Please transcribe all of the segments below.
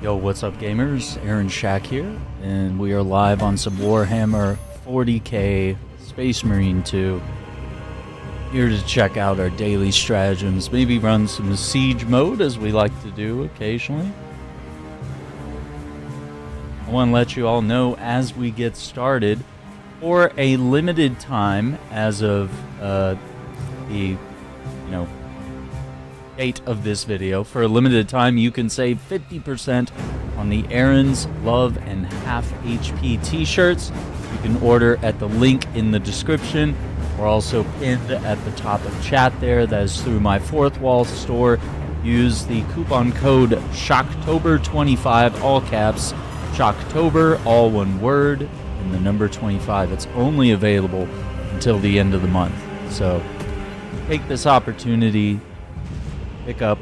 Yo, what's up gamers? Aaron Shack here, and we are live on some Warhammer 40k Space Marine 2. Here to check out our daily stratagems, maybe run some siege mode as we like to do occasionally. I want to let you all know as we get started, for a limited time as of the date of this video, for a limited time you can save 50% on the Aaron's Love and Half HP t-shirts. You can order at the link in the description or also pinned at the top of chat there. That is through my Fourth Wall store. Use the coupon code SHOCKTOBER25, all caps, SHOCKTOBER, all one word, and the number 25. It's only available until the end of the month. So take this opportunity, pick up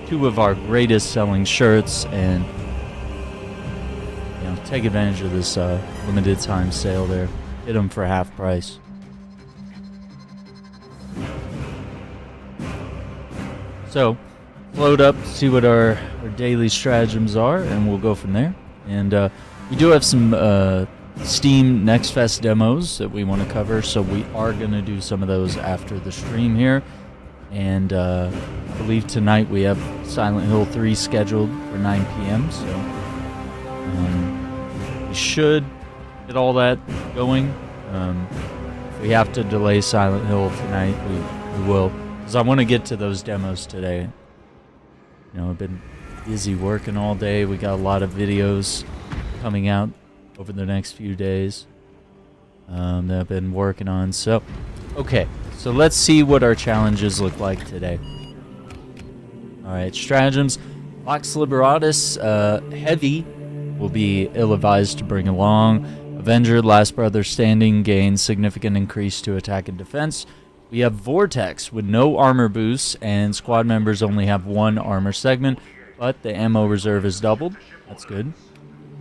two of our greatest selling shirts, and take advantage of this limited time sale there. Get them for half price. So load up, see what our daily stratagems are, and we'll go from there. And we do have some Steam Next Fest demos that we want to cover, so we are going to do some of those after the stream here. And I believe tonight we have Silent Hill 3 scheduled for 9 p.m. So we should get all that going. If we have to delay Silent Hill tonight, we will. Because I want to get to those demos today. I've been busy working all day. We got a lot of videos coming out over the next few days that I've been working on. So, okay. So let's see what our challenges look like today. Alright, stratagems. Vox Liberatus, heavy will be ill-advised to bring along. Avenger, Last Brother Standing, gains significant increase to attack and defense. We have Vortex with no armor boosts, and squad members only have one armor segment, but the ammo reserve is doubled. That's good.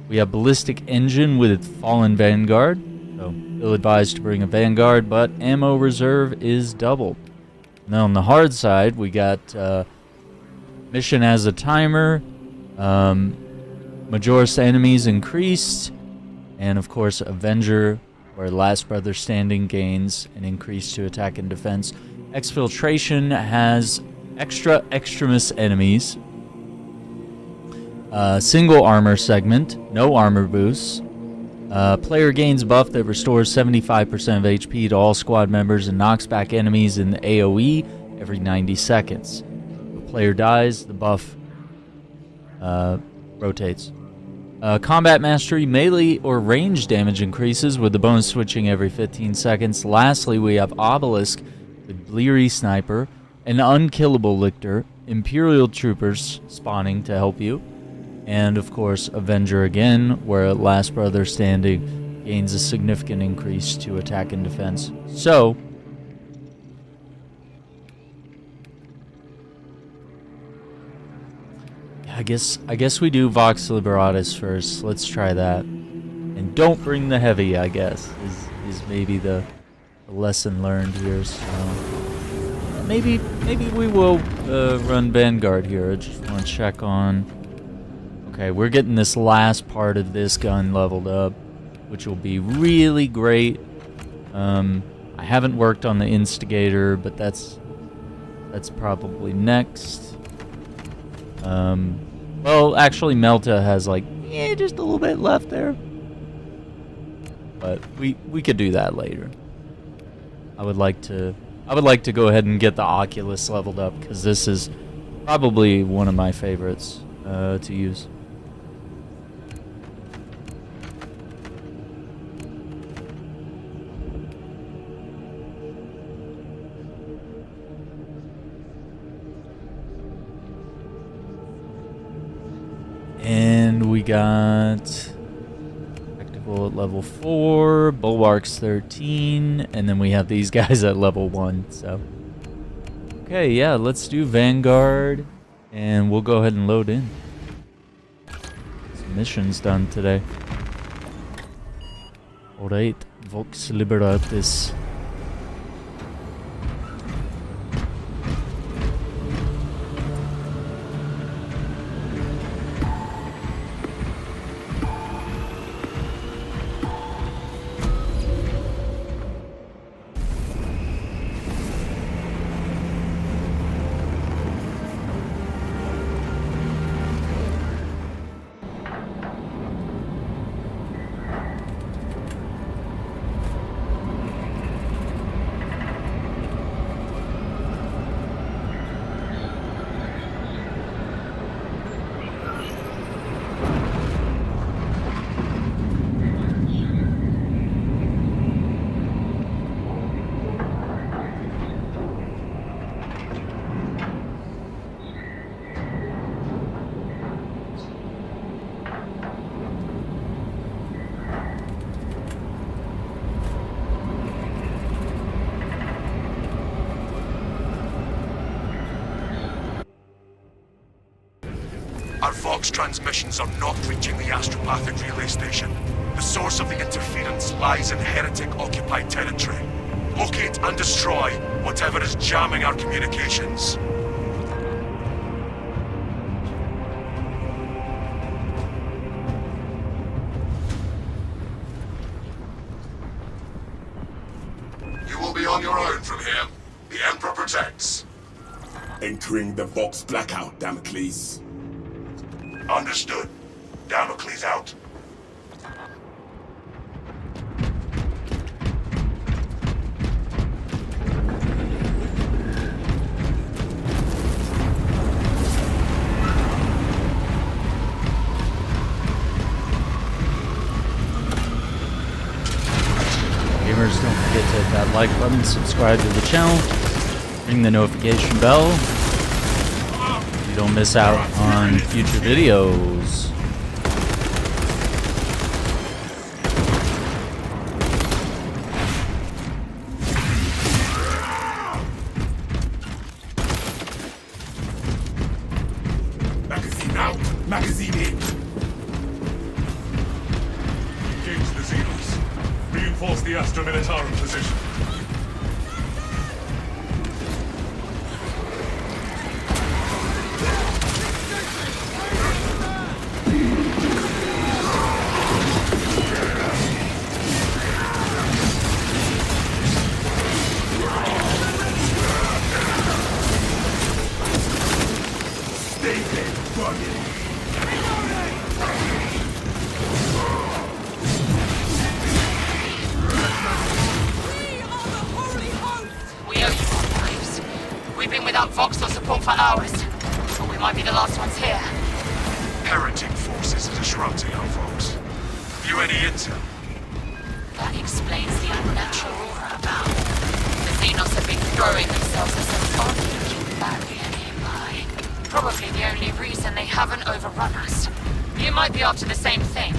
We have Ballistic Engine with Fallen Vanguard. So, ill-advised to bring a Vanguard, but ammo reserve is doubled. Now on the hard side, we got Mission as a Timer, Majoris enemies increased, and of course Avenger, where Last Brother Standing gains an increase to attack and defense. Exfiltration has extra extremis enemies. Single armor segment, no armor boosts. Player gains buff that restores 75% of HP to all squad members and knocks back enemies in the AoE every 90 seconds. If a player dies, the buff rotates. Combat Mastery, melee or range damage increases with the bonus switching every 15 seconds. Lastly, we have Obelisk with Bleary Sniper, an Unkillable Lictor, Imperial Troopers spawning to help you. And, of course, Avenger again, where Last Brother Standing gains a significant increase to attack and defense. So, I guess we do Vox Liberatus first. Let's try that. And don't bring the heavy, I guess, is maybe the lesson learned here. So, maybe we will run Vanguard here. I just want to check on... Okay, we're getting this last part of this gun leveled up, which will be really great. I haven't worked on the Instigator, but that's probably next. Well, actually, Melta has just a little bit left there, but we could do that later. I would like to go ahead and get the Oculus leveled up because this is probably one of my favorites to use. And we got Tactical at level 4, Bulwarks 13, and then we have these guys at level 1, so. Okay, yeah, let's do Vanguard, and we'll go ahead and load in. Some missions done today. Alright, Vox Liberatus. Vox transmissions are not reaching the astropathic relay station. The source of the interference lies in heretic-occupied territory. Locate and destroy whatever is jamming our communications. You will be on your own from here. The Emperor protects. Entering the Vox blackout, Damocles. Understood. Damocles out. Gamers, don't forget to hit that like button, subscribe to the channel, ring the notification bell so you don't miss out on future videos. Magazine out! Magazine in! Engage the Xenos. Reinforce the Astra Militarum position. Stay dead, bugging! We owe you our lives. We've been without Vox or support for hours, but we might be the last ones here. Heretic forces are disrupting our Vox. Have you any intel? That explains the unnatural aura about. The Xenos have been throwing themselves as a unusual barrier nearby. Probably the only reason they haven't overrun us. You might be after the same thing.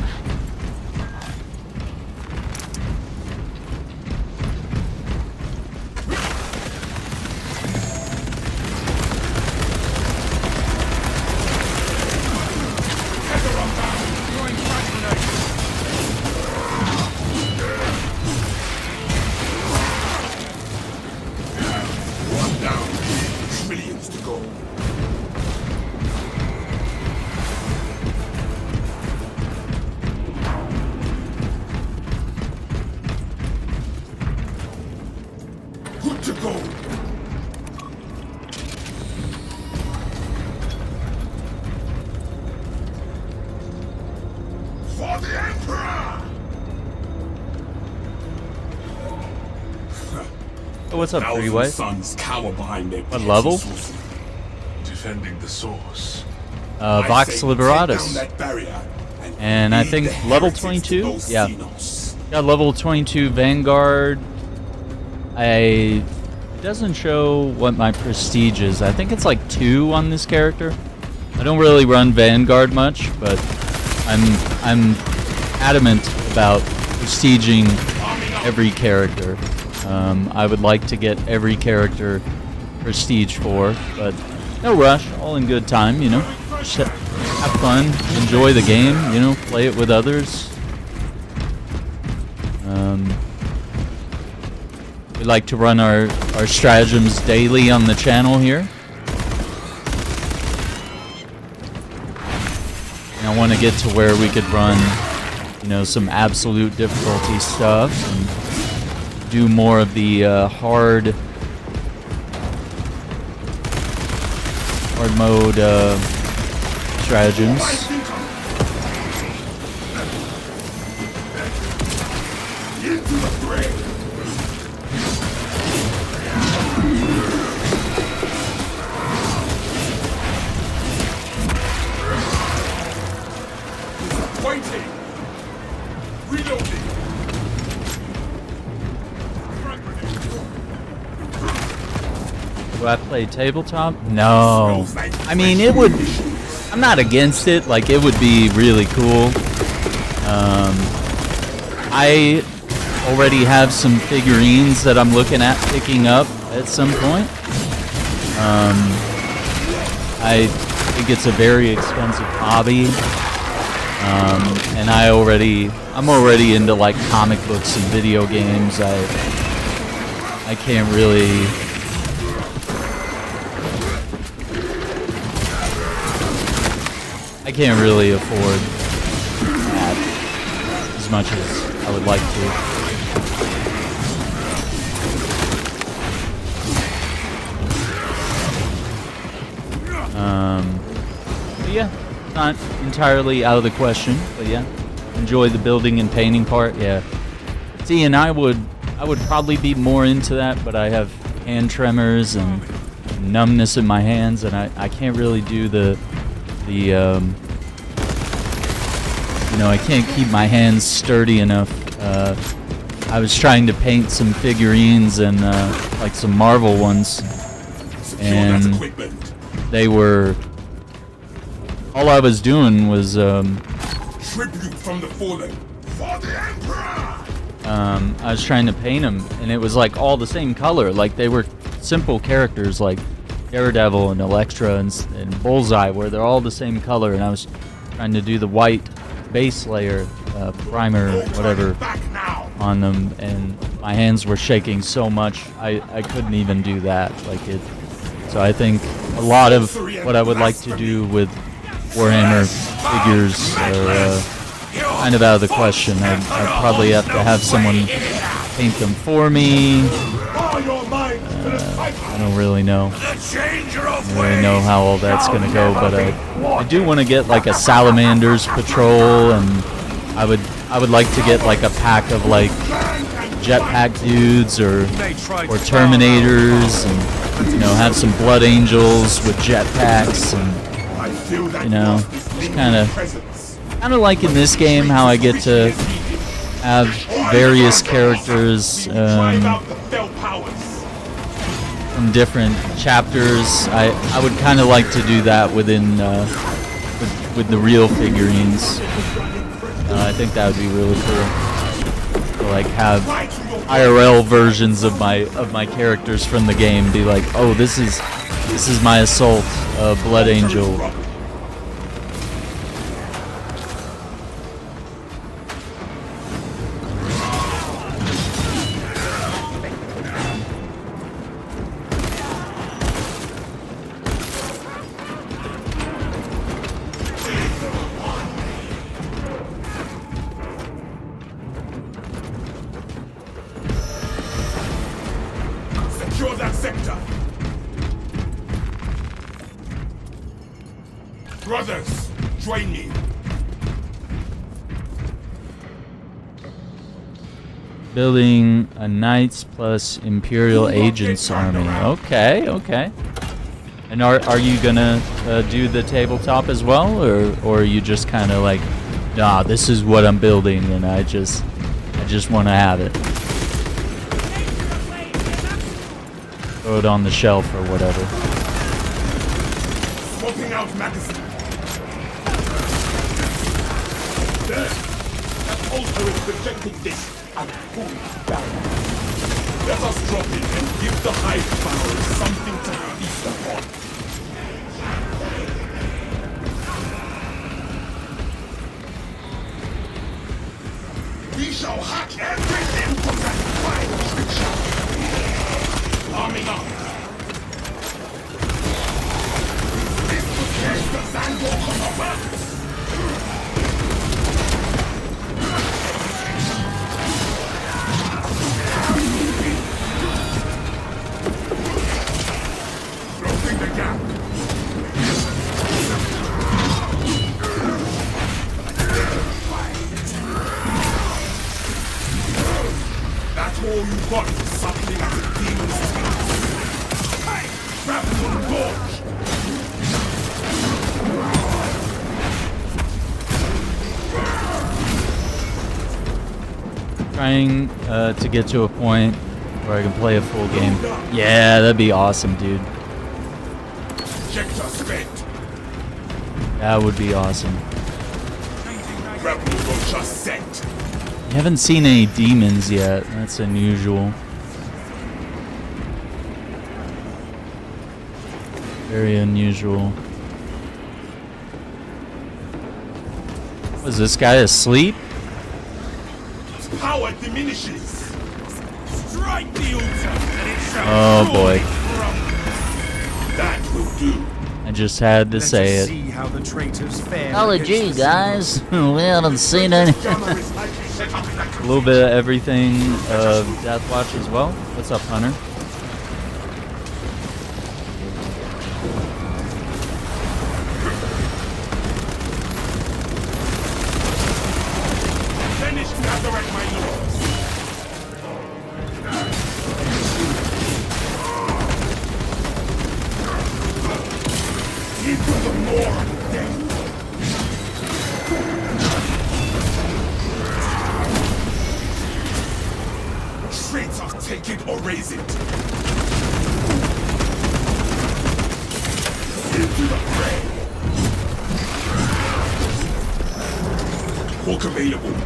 One down. Trillions to go. Good to go. For the Emperor! Oh, what's up, Thousand Freeway? sons cower behind their What level? Defending the source. Vox Liberatus. And I think level 22? Yeah. Got level 22 Vanguard. It doesn't show what my prestige is. I think it's like 2 on this character. I don't really run Vanguard much, but I'm adamant about prestiging every character. I would like to get every character prestige 4, but no rush, all in good time, you know. Just have fun, enjoy the game, you know, play it with others. We like to run our stratagems daily on the channel here. And I want to get to where we could run, you know, some absolute difficulty stuff and do more of the hard mode stratagems. Do I play tabletop? No. I mean, it would... I'm not against it. Like, it would be really cool. I already have some figurines that I'm looking at picking up at some point. I think it's a very expensive hobby. And I'm already into like comic books and video games. I can't really afford that as much as I would like to. But yeah, not entirely out of the question, but yeah, enjoy the building and painting part. Yeah, see, and I would probably be more into that, but I have hand tremors and numbness in my hands, and I can't really do I can't keep my hands sturdy enough. I was trying to paint some figurines and like some Marvel ones, and they were. All I was doing was Tribute from the fallen for the Emperor. I was trying to paint them, and it was like all the same color. Like they were simple characters, like Daredevil and Elektra and Bullseye, where they're all the same color. And I was trying to do the white base layer, primer, whatever, on them, and my hands were shaking so much I couldn't even do that. So I think a lot of what I would like to do with Warhammer figures are kind of out of the question. I'd probably have to have someone paint them for me. I don't really know. I don't really know how all that's gonna go, but I do want to get like a Salamander's patrol, and I would like to get like a pack of like jetpack dudes or Terminators, and have some Blood Angels with jetpacks, and just kind of like in this game how I get to have various characters from different chapters. I would kind of like to do that within with the real figurines. I think that would be really cool. To, like have IRL versions of my characters from the game. Be like, oh, this is my Assault Blood Angel. Secure that sector. Brothers, join me. Building a Knights plus Imperial Agents army. Okay. And are you gonna do the tabletop as well, or are you just kind of like, nah, this is what I'm building, and I just want to have it. Throw it on the shelf or whatever. Swapping out magazine. There. That altar is projecting this and pull it down. Let us drop in and give the high power something to feast upon. We shall hack everything from that fine creature. Arming up. This will catch the Sandwalker of us. Closing the gap. That's all you got for something as a demon's tail. Hey! Grab the gorge! Trying to get to a point where I can play a full game. Yeah, that'd be awesome, dude. Ejector spent. That would be awesome. Rebel Rocha set. I haven't seen any demons yet. That's unusual. Very unusual. Was this guy asleep? Power diminishes. Strike the altar and it shall Oh boy. crumble. That will do. I just had to say it. See how the traitors fare. Golly gee, guys. We haven't seen any. Jammer is likely set up in that A little bit of everything of Deathwatch as well. What's up, Hunter? Finish gathering my lords. Into the more death. Traitor, take it or raise it. Into the fray. Hook available.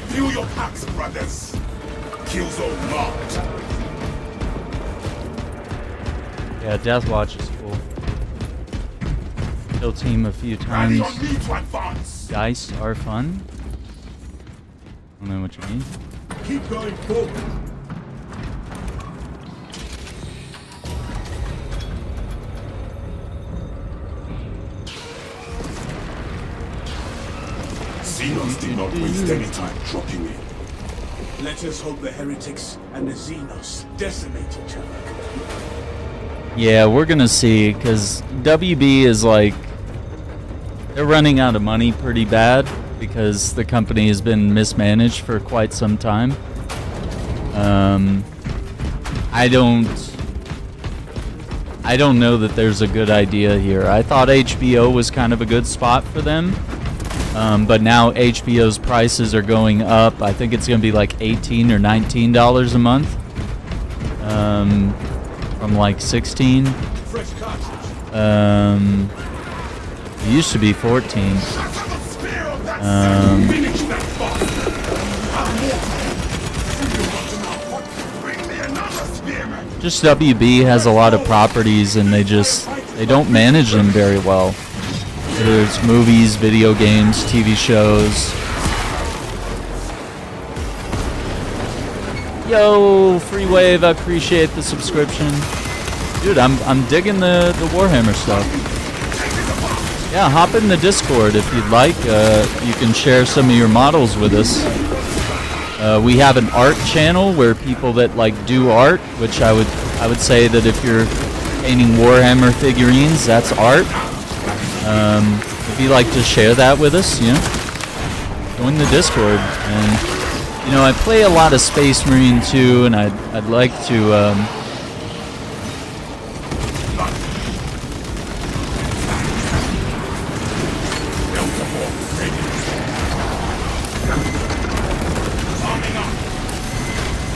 Fill your packs, brothers. Kill zone marked. Yeah, Deathwatch is cool. Kill team a few Rally times. on me to advance. Dice are fun. I don't know what you mean. Keep going forward. Xenos did not waste any time dropping in. Let us hope the heretics and the Xenos decimate each other. Yeah, we're gonna see, because WB is like, they're running out of money pretty bad because the company has been mismanaged for quite some time. I don't know that there's a good idea here. I thought HBO was kind of a good spot for them, but now HBO's prices are going up. I think it's gonna be like $18 or $19 a month, from like 16. Fresh cartridge. It used to be 14. Finish that boss. Bring me another spearman. Just WB has a lot of properties and they don't manage them very well. Whether it's movies, video games, TV shows. Yo, Free Wave, I appreciate the subscription. Dude, I'm digging the Warhammer stuff. Yeah, hop in the Discord if you'd like. You can share some of your models with us. We have an art channel where people that like do art, which I would say that if you're painting Warhammer figurines, that's art. If you'd like to share that with us, you know, join the Discord. And you know, I play a lot of Space Marine too, and I'd like to.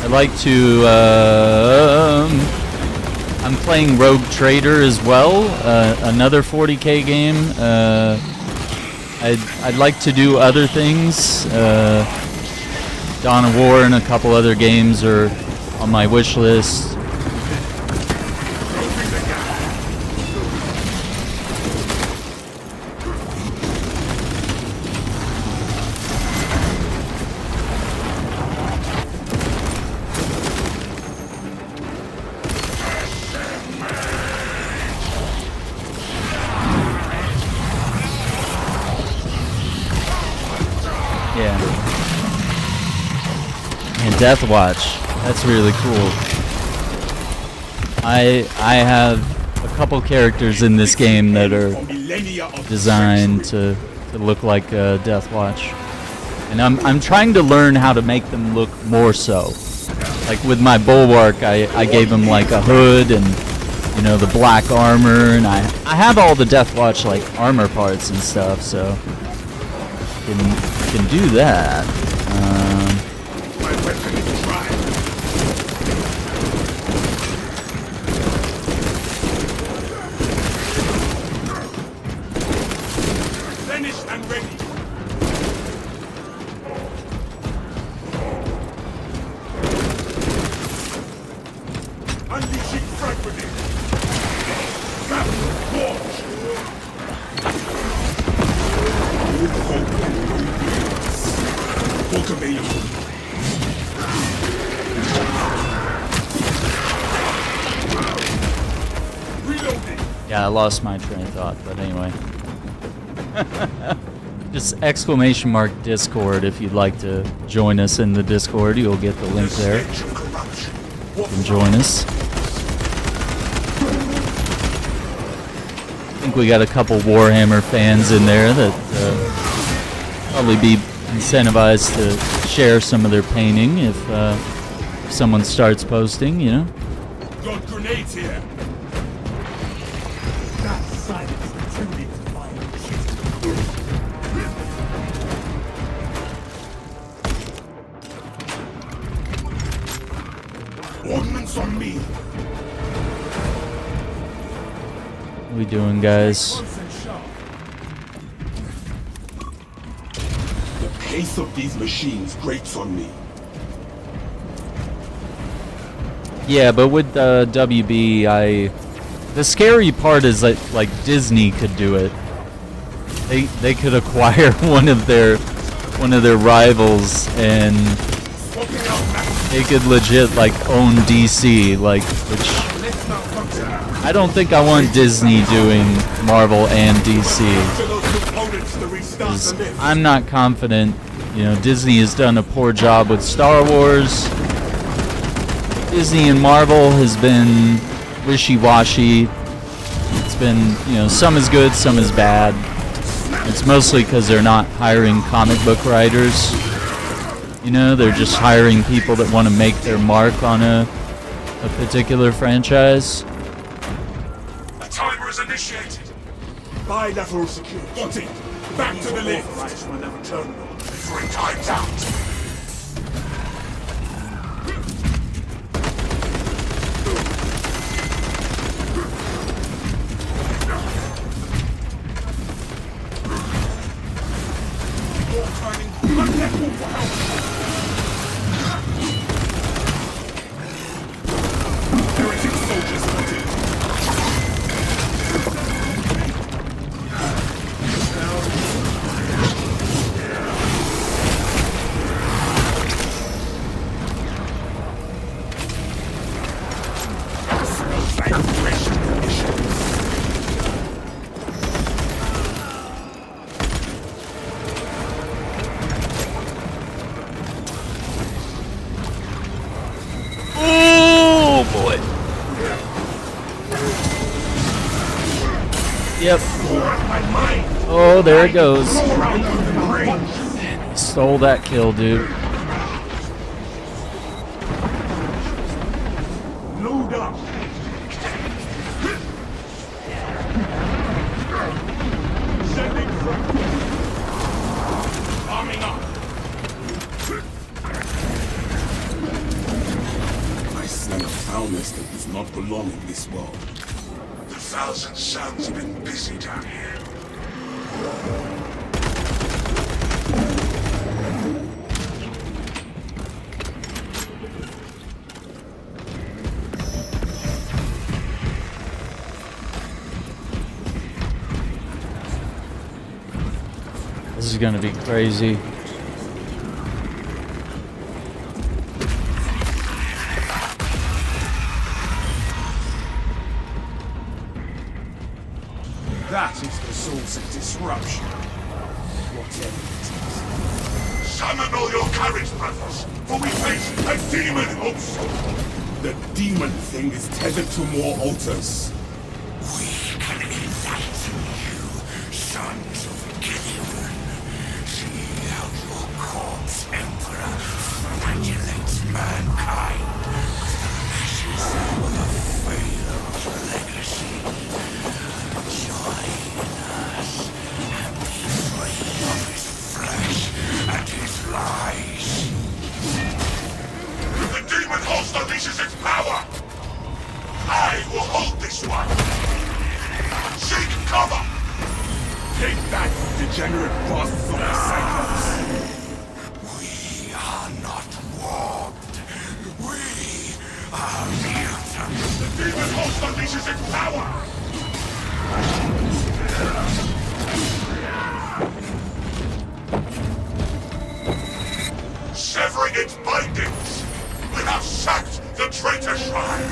I'd like to. I'm playing Rogue Trader as well, another 40k game. I'd like to do other things. Dawn of War and a couple other games are on my wish list. Deathwatch, that's really cool. I have a couple characters in this game that are designed to look like Deathwatch, and I'm trying to learn how to make them look more so. Like with my Bulwark, I gave him like a hood and you know, the black armor, and I have all the Deathwatch like armor parts and stuff, so can do that. My weapon is dry. Finished and ready. Unleashing frag grenade. Rapid launch. No hope and no wings. Book available. Reloading. Yeah, I lost my train of thought, but anyway. Just exclamation mark Discord if you'd like to join us in the Discord. You'll get the link there. You can join us. I think we got a couple Warhammer fans in there that probably be incentivized to share some of their painting if someone starts posting, you know. Got grenades here. That silence is too late to fire. Ordnance on me. What we doing, guys? The pace of these machines grates on me. Yeah, but with WB, the scary part is that like Disney could do it. They could acquire one of their rivals and they could legit like own DC, like, which I don't think I want Disney doing Marvel and DC. 'Cause I'm not confident. You know, Disney has done a poor job with Star Wars. Disney and Marvel has been wishy-washy. It's been, you know, some is good, some is bad. It's mostly because they're not hiring comic book writers. You know, they're just hiring people that want to make their mark on a particular franchise. The timer is initiated. Bilateral secure. Got it. Back to the lift. Whenever terminal. 3 times out. Yep. Oh, there it goes. Stole that kill, dude. Load up. Sending arming up. I smell a foulness that does not belong in this world. The Thousand Suns have been busy down here. This is gonna be crazy. That is the source of disruption. Whatever it is. Summon all your courage, brothers, for we face a demon host. The demon thing is tethered to more altars. We can enlighten you, sons of Gideon. See how your corpse emperor flagellates mankind with the ashes of a failed legacy. degenerate bastards of the Cyclops. We are not warped. We are mutant. The demon host unleashes its power! Severing its bindings, we have sacked the traitor shrine.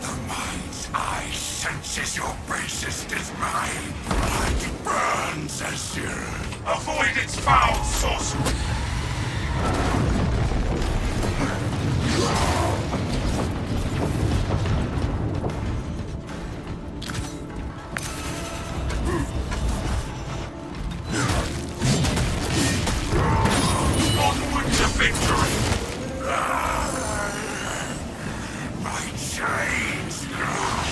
The mind's eye senses your basest is mine. Blood burns as you avoid its foul sorcery. Onward to victory! My chains cry.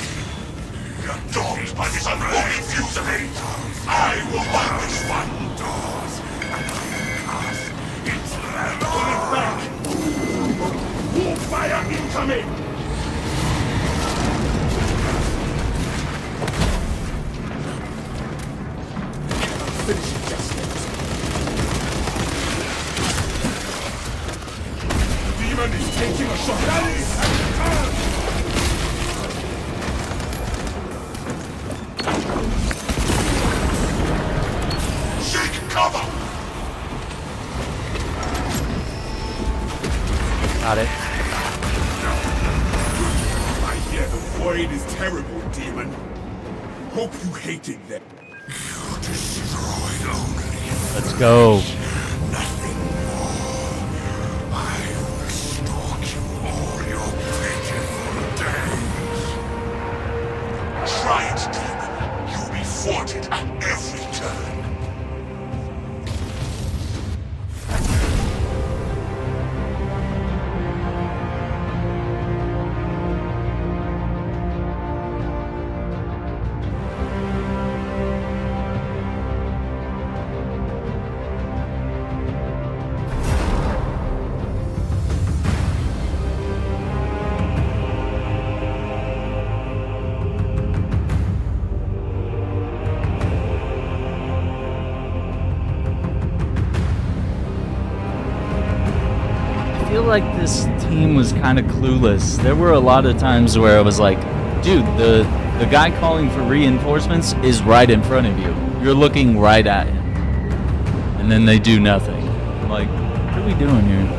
Daunted by this unholy fusillade, I will wipe this one. Doors, and cast its Back! War fire incoming! Finish it, Justice. The demon is taking a shot. Rally and turn! Seek cover! Got it. I hear the void is terrible, demon. Hope you hated them. You destroyed only Let's go. nothing more. I will stalk you all your pitiful days. Try it, demon. You'll be thwarted at every turn. I feel like this team was kind of clueless. There were a lot of times where I was like, dude, the guy calling for reinforcements is right in front of you. You're looking right at him. And then they do nothing. I'm like, what are we doing here?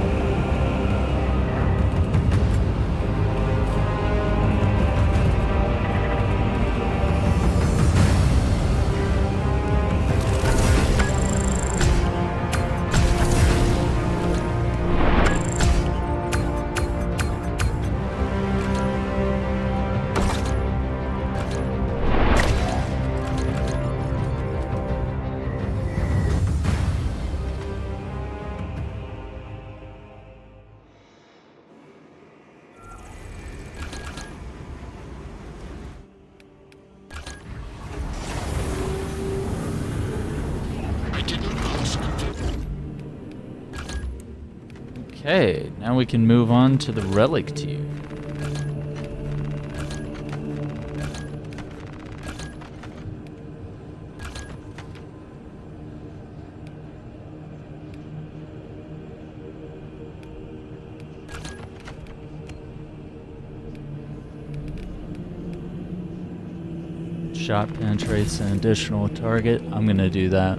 Okay, now we can move on to the relic tier. Shot penetrates an additional target. I'm gonna do that.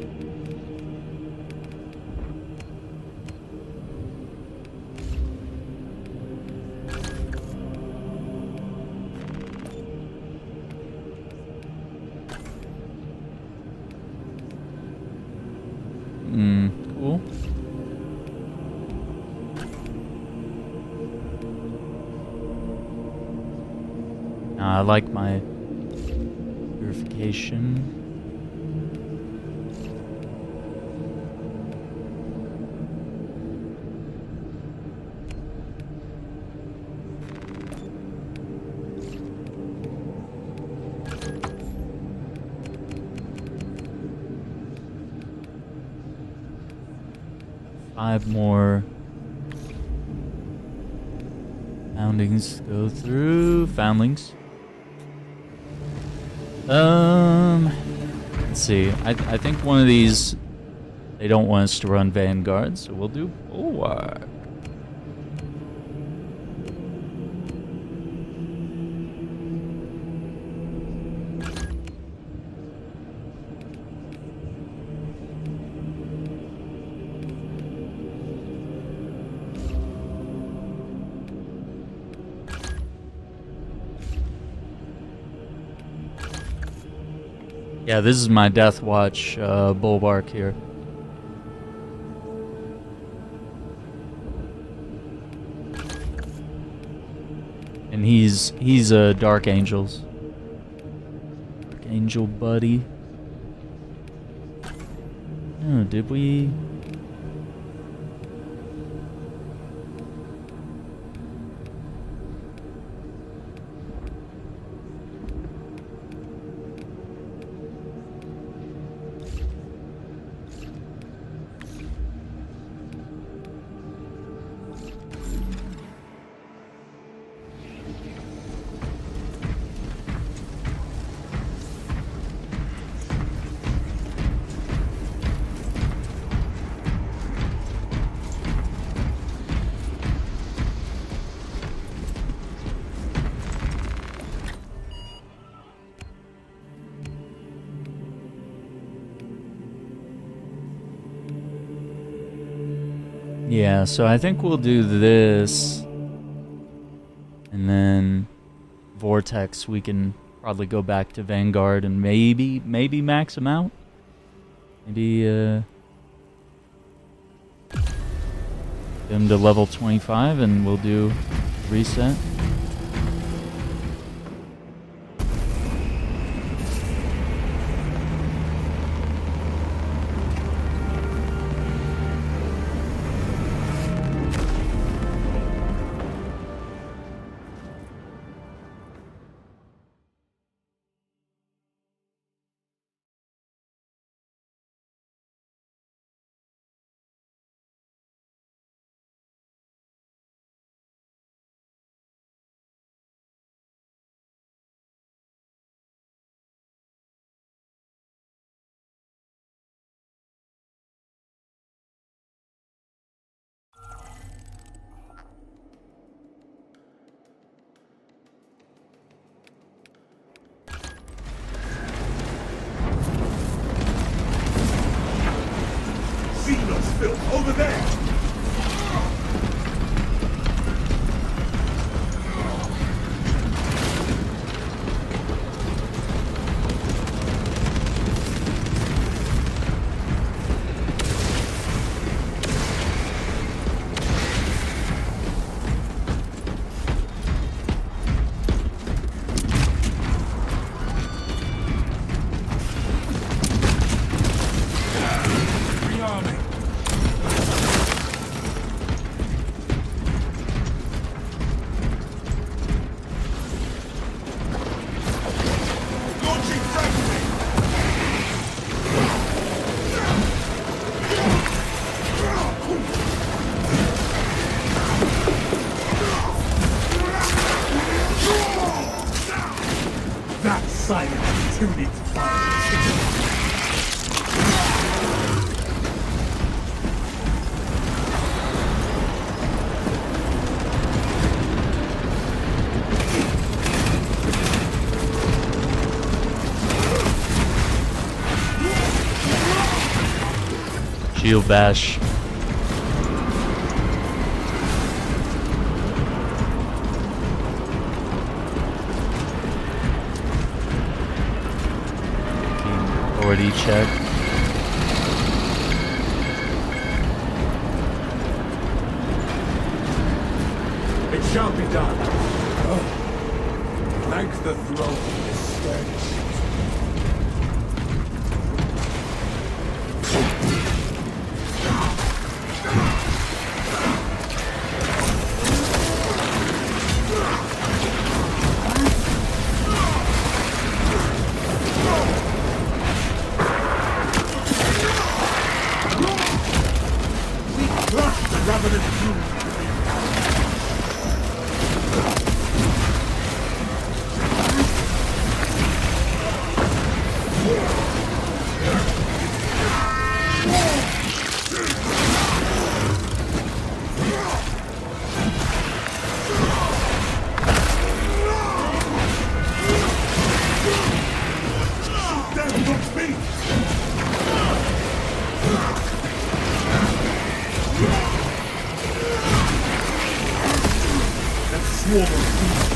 Cool. I like my purification. Five more foundlings to go through. Foundlings. Let's see. I think one of these, they don't want us to run Vanguard, so we'll do Bulwark. Yeah, this is my Death Watch Bulwark here. And he's Dark Angels. Dark Angel buddy. Oh, did we? Yeah, so I think we'll do this. And then Vortex, we can probably go back to Vanguard and maybe max him out. Maybe get him to level 25 and we'll do reset. Xenos filth over there! Shield bash. Authority check. It shall be done. Oh, thank the throne for this sturdy. Damn, don't speak! That swarm of beasts.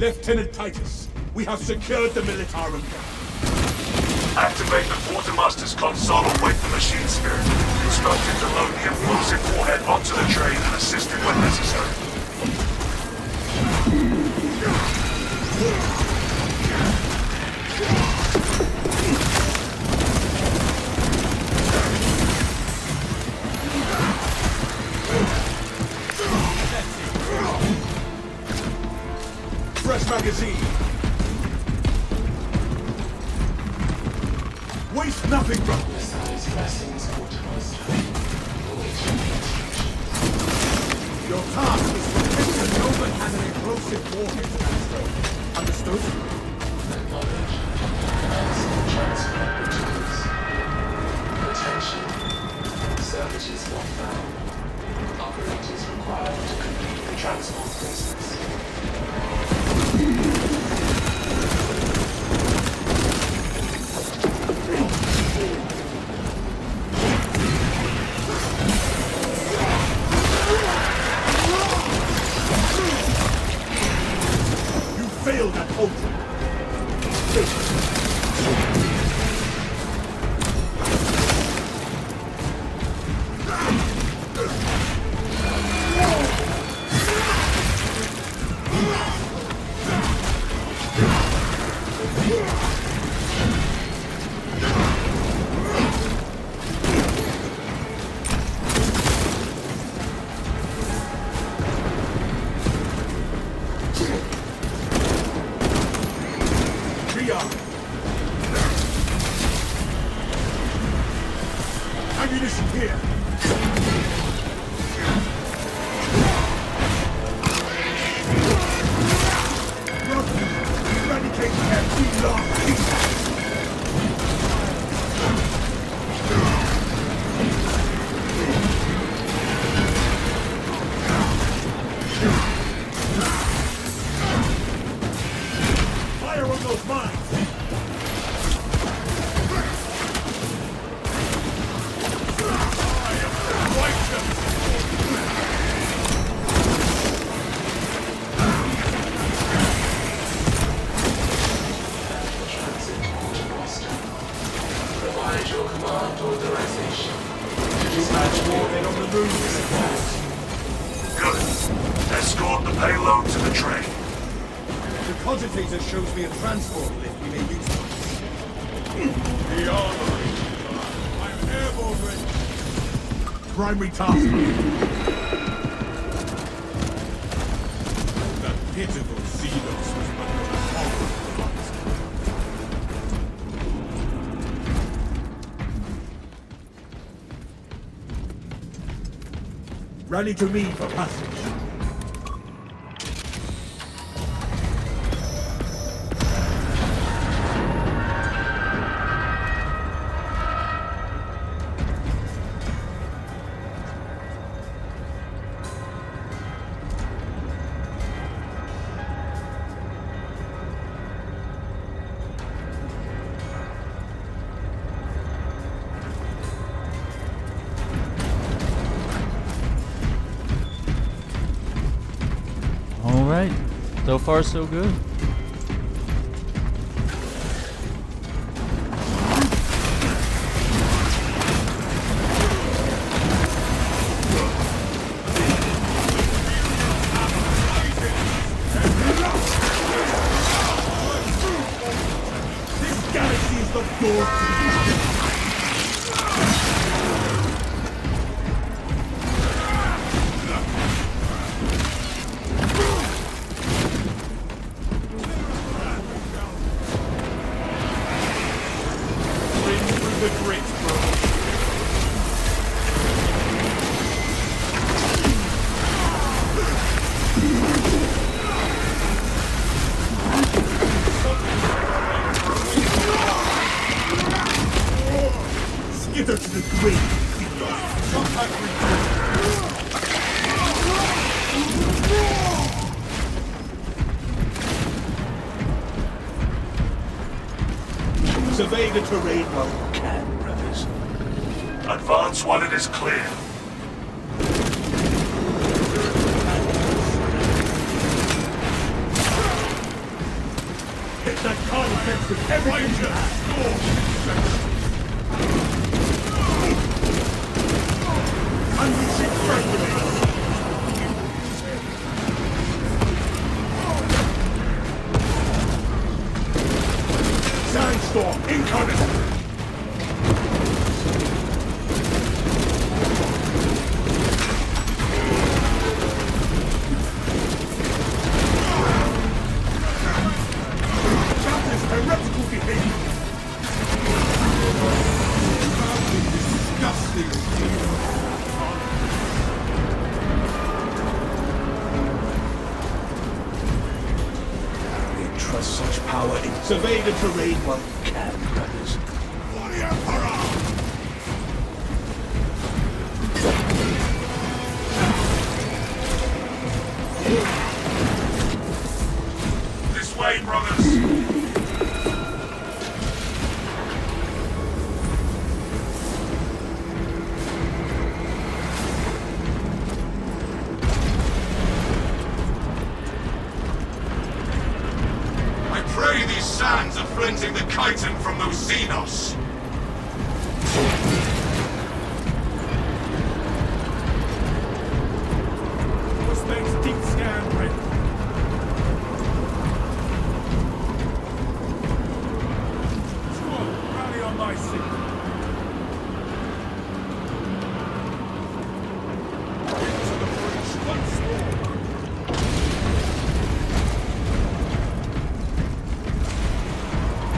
Lieutenant Titus, we have secured the Militarum. Activate the quartermaster's console and wait for machine spirit. Instructed to load the implosive warhead onto the train and assist it when necessary. Fresh magazine. Waste nothing, bro. Your task is to protect the Nova and an explosive warhead transfer. Understood? Attention. Services not found. Operators required to complete the transport process. You failed at Ultra. Ammunition here. Eradicate empty long. Fire on those mines. Provide your command authorization. Dispatch warhead on the moon. Good. Escort the payload to the train. The cogitator shows me a transport lift we may use. The armory. I'm airborne ready. Primary task. That pitiful Xenos was but a horrible monster. Rally to me for passage. All right. So far, so good. This galaxy is the door to Survey the terrain while you can, brothers. Advance while it is clear. Hit that card effect with everything you have. Unleashing Fragment. Sandstorm incoming! That is heretical behavior! Disgusting! We trust such power in... Survey the terrain while you can, brothers. Warrior hurrah! This way, brothers! I pray these sands are cleansing the chitin from those Xenos! Suspects deep scan ready. Squad, rally on my signal. Into the breach once more.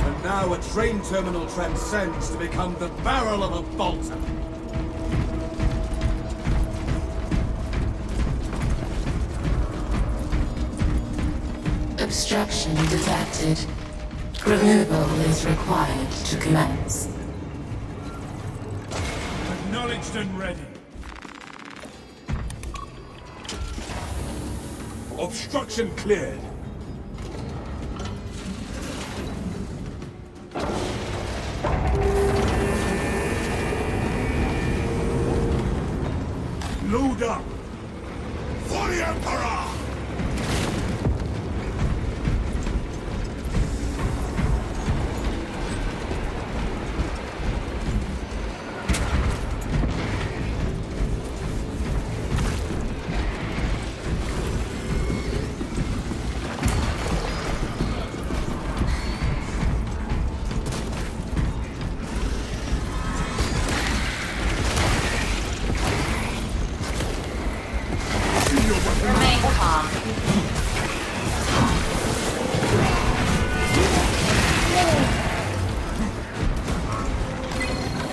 And now a train terminal transcends to become the barrel of a bolter. Obstruction detected. Removal is required to commence. Acknowledged and ready. Obstruction cleared. Load up. For the Emperor! Remain calm.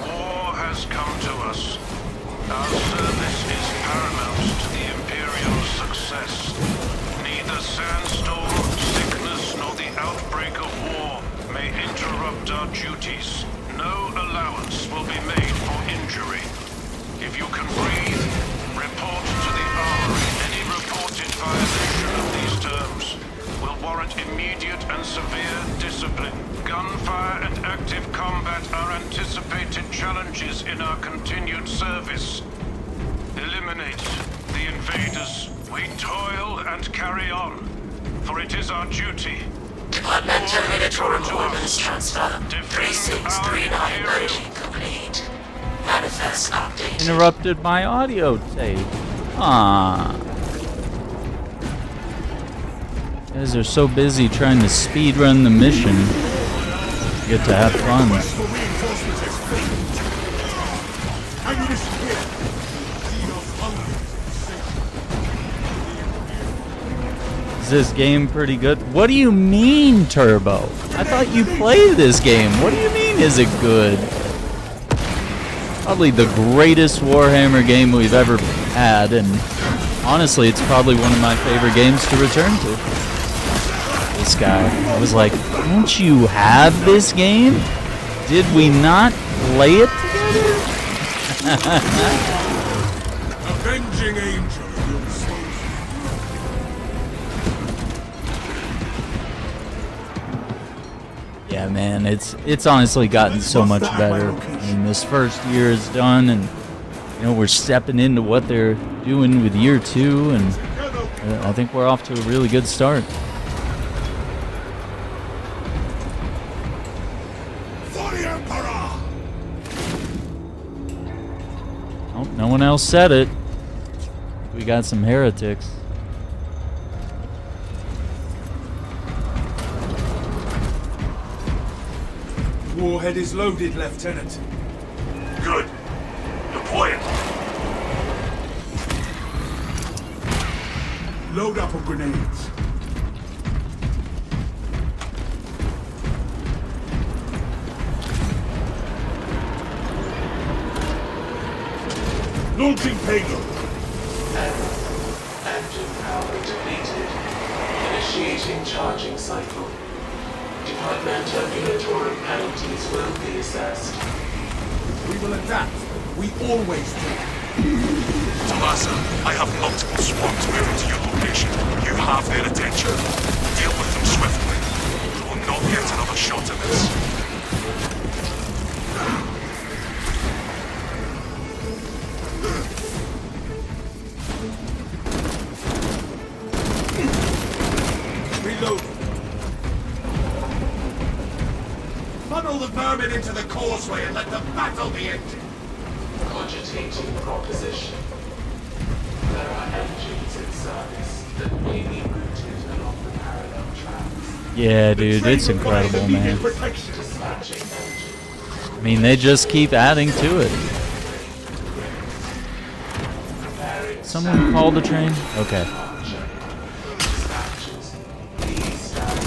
War has come to us. Our service is paramount to the Imperium's success. Neither sandstorm, sickness, nor the outbreak of war may interrupt our duties. No allowance will be made for injury. If you can breathe, report to the Armory. Any reported violation of these terms will warrant immediate and severe discipline. Gunfire and active combat are anticipated challenges in our continued service. Eliminate the invaders. We toil and carry on, for it is our duty. Departmental Military Performance Transfer Defend our 3639 Imperium. loading complete. Manifest update. Interrupted my audio tape. Ah. You guys are so busy trying to speedrun the mission. You get to have fun. Request for reinforcements has failed. Ammunition here. Xenos hungry. Is this game pretty good? What do you mean, Turbo? I thought you played this game. What do you mean, is it good? Probably the greatest Warhammer game we've ever had, and honestly, it's probably one of my favorite games to return to. This guy. I was like, don't you have this game? Did we not play it together? Avenging angel, your souls. Yeah, Yeah, man, it's honestly gotten so much better. I mean, this first year is done, and you know we're stepping into what they're doing with year 2, and I think we're off to a really good start. For the Emperor! Oh, no one else said it. We got some heretics. Warhead is loaded, Lieutenant. Good. Deploy it. Load up on grenades. Launching payload. Engine power depleted. Initiating charging cycle. Departmental ambulatory penalties will be assessed. We will adapt. We always do. Talasa, I have multiple swarms moving to your location. You have their attention. Deal with them swiftly. We will not get another shot at this. Reload. Funnel the vermin into the causeway and let the battle be ended. Cogitating proposition. There are engines in service that may be routed along the parallel tracks. Yeah, dude, it's incredible, man. Dispatching engine. I mean, they just keep adding to it. Someone called the train? Okay. Dispatches. These stand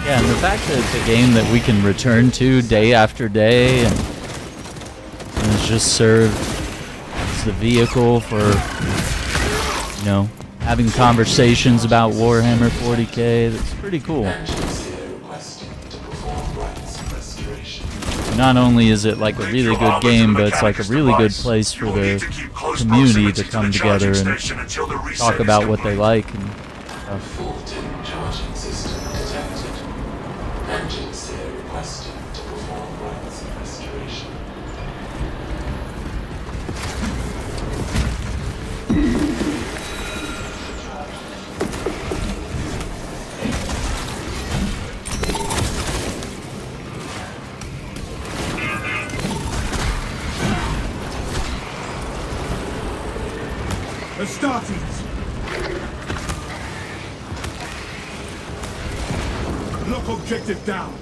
Yeah, and the fact that it's a game that we can return to day after day and it's just served as the vehicle for, you know, having conversations about Warhammer 40k, that's pretty cool. engines here requesting to perform rites of restoration. Not only is it like a really good game, but it's like a really good place for the community to come together and talk about what they like and stuff. Faulty charging system detected. Engines here requesting to perform rites of restoration. Astartes! Lock objective down.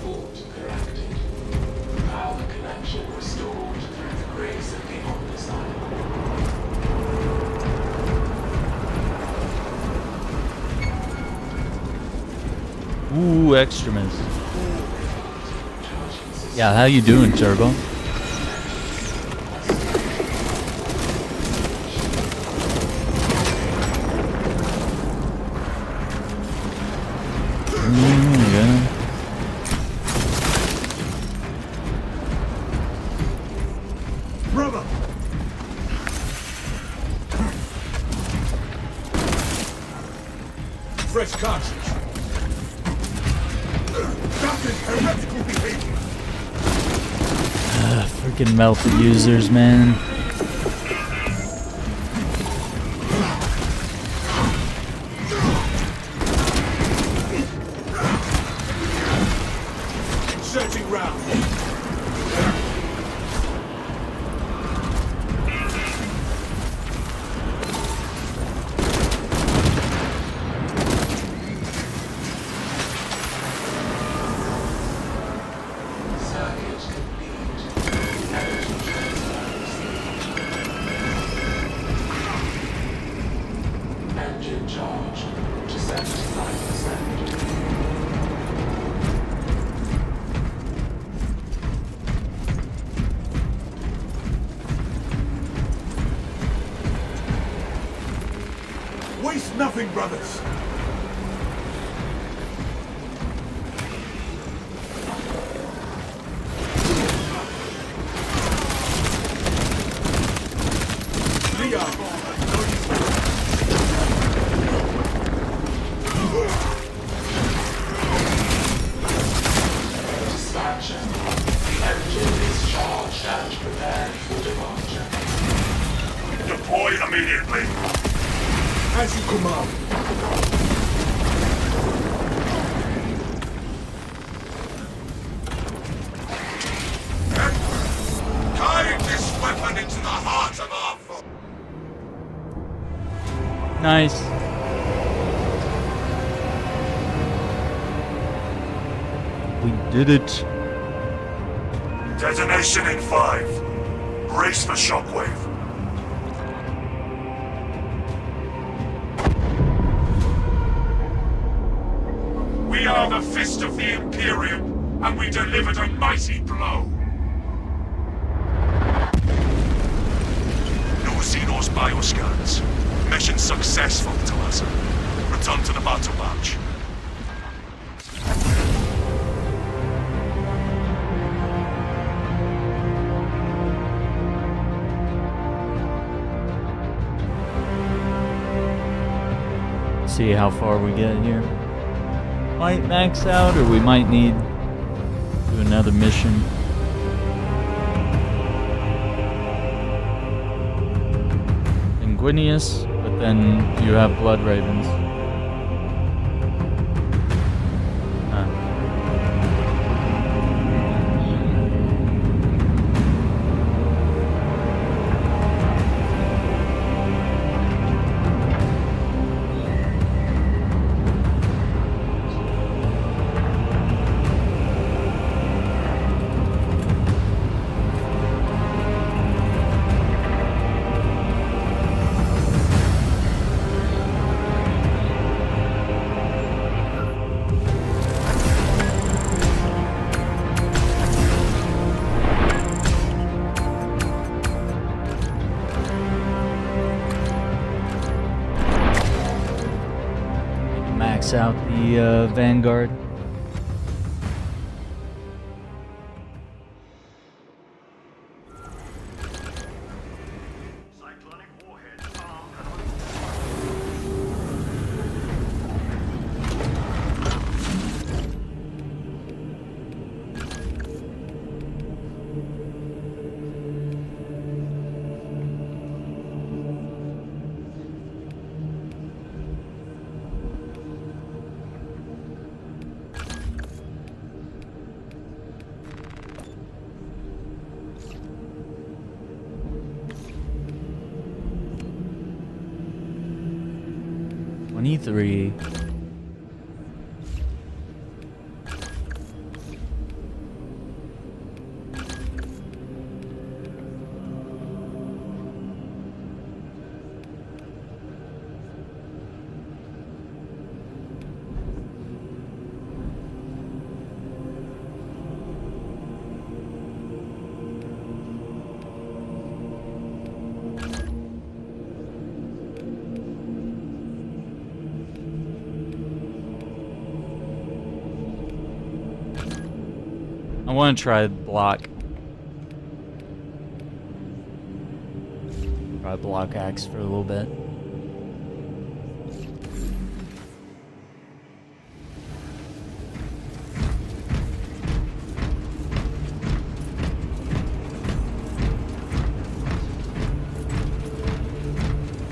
Fault corrected. Power connection restored through the grace of the Omnisign. Ooh, extremis. Yeah, how you doing, Turbo? Yeah. Brother! Fresh cartridge. That is heretical behavior. Freaking melted users, man. Inserting round. engine charge to 79%. Waste nothing, brothers. Dispatcher, the engine is charged and prepared for departure. Deploy immediately. As you command. Guide this weapon into the heart of our foe. Nice. We did it. Detonation in 5. Brace for shockwave. We are the fist of the Imperium, and we delivered a mighty blow. No Xenos bioscans. Mission successful, Talassa. Return to the battle batch. See how far we get here. Might max out, or we might need to do another mission. Sanguinius, but then you have Blood Ravens. Max out the Vanguard. E3. I want to try block. Try block axe for a little bit.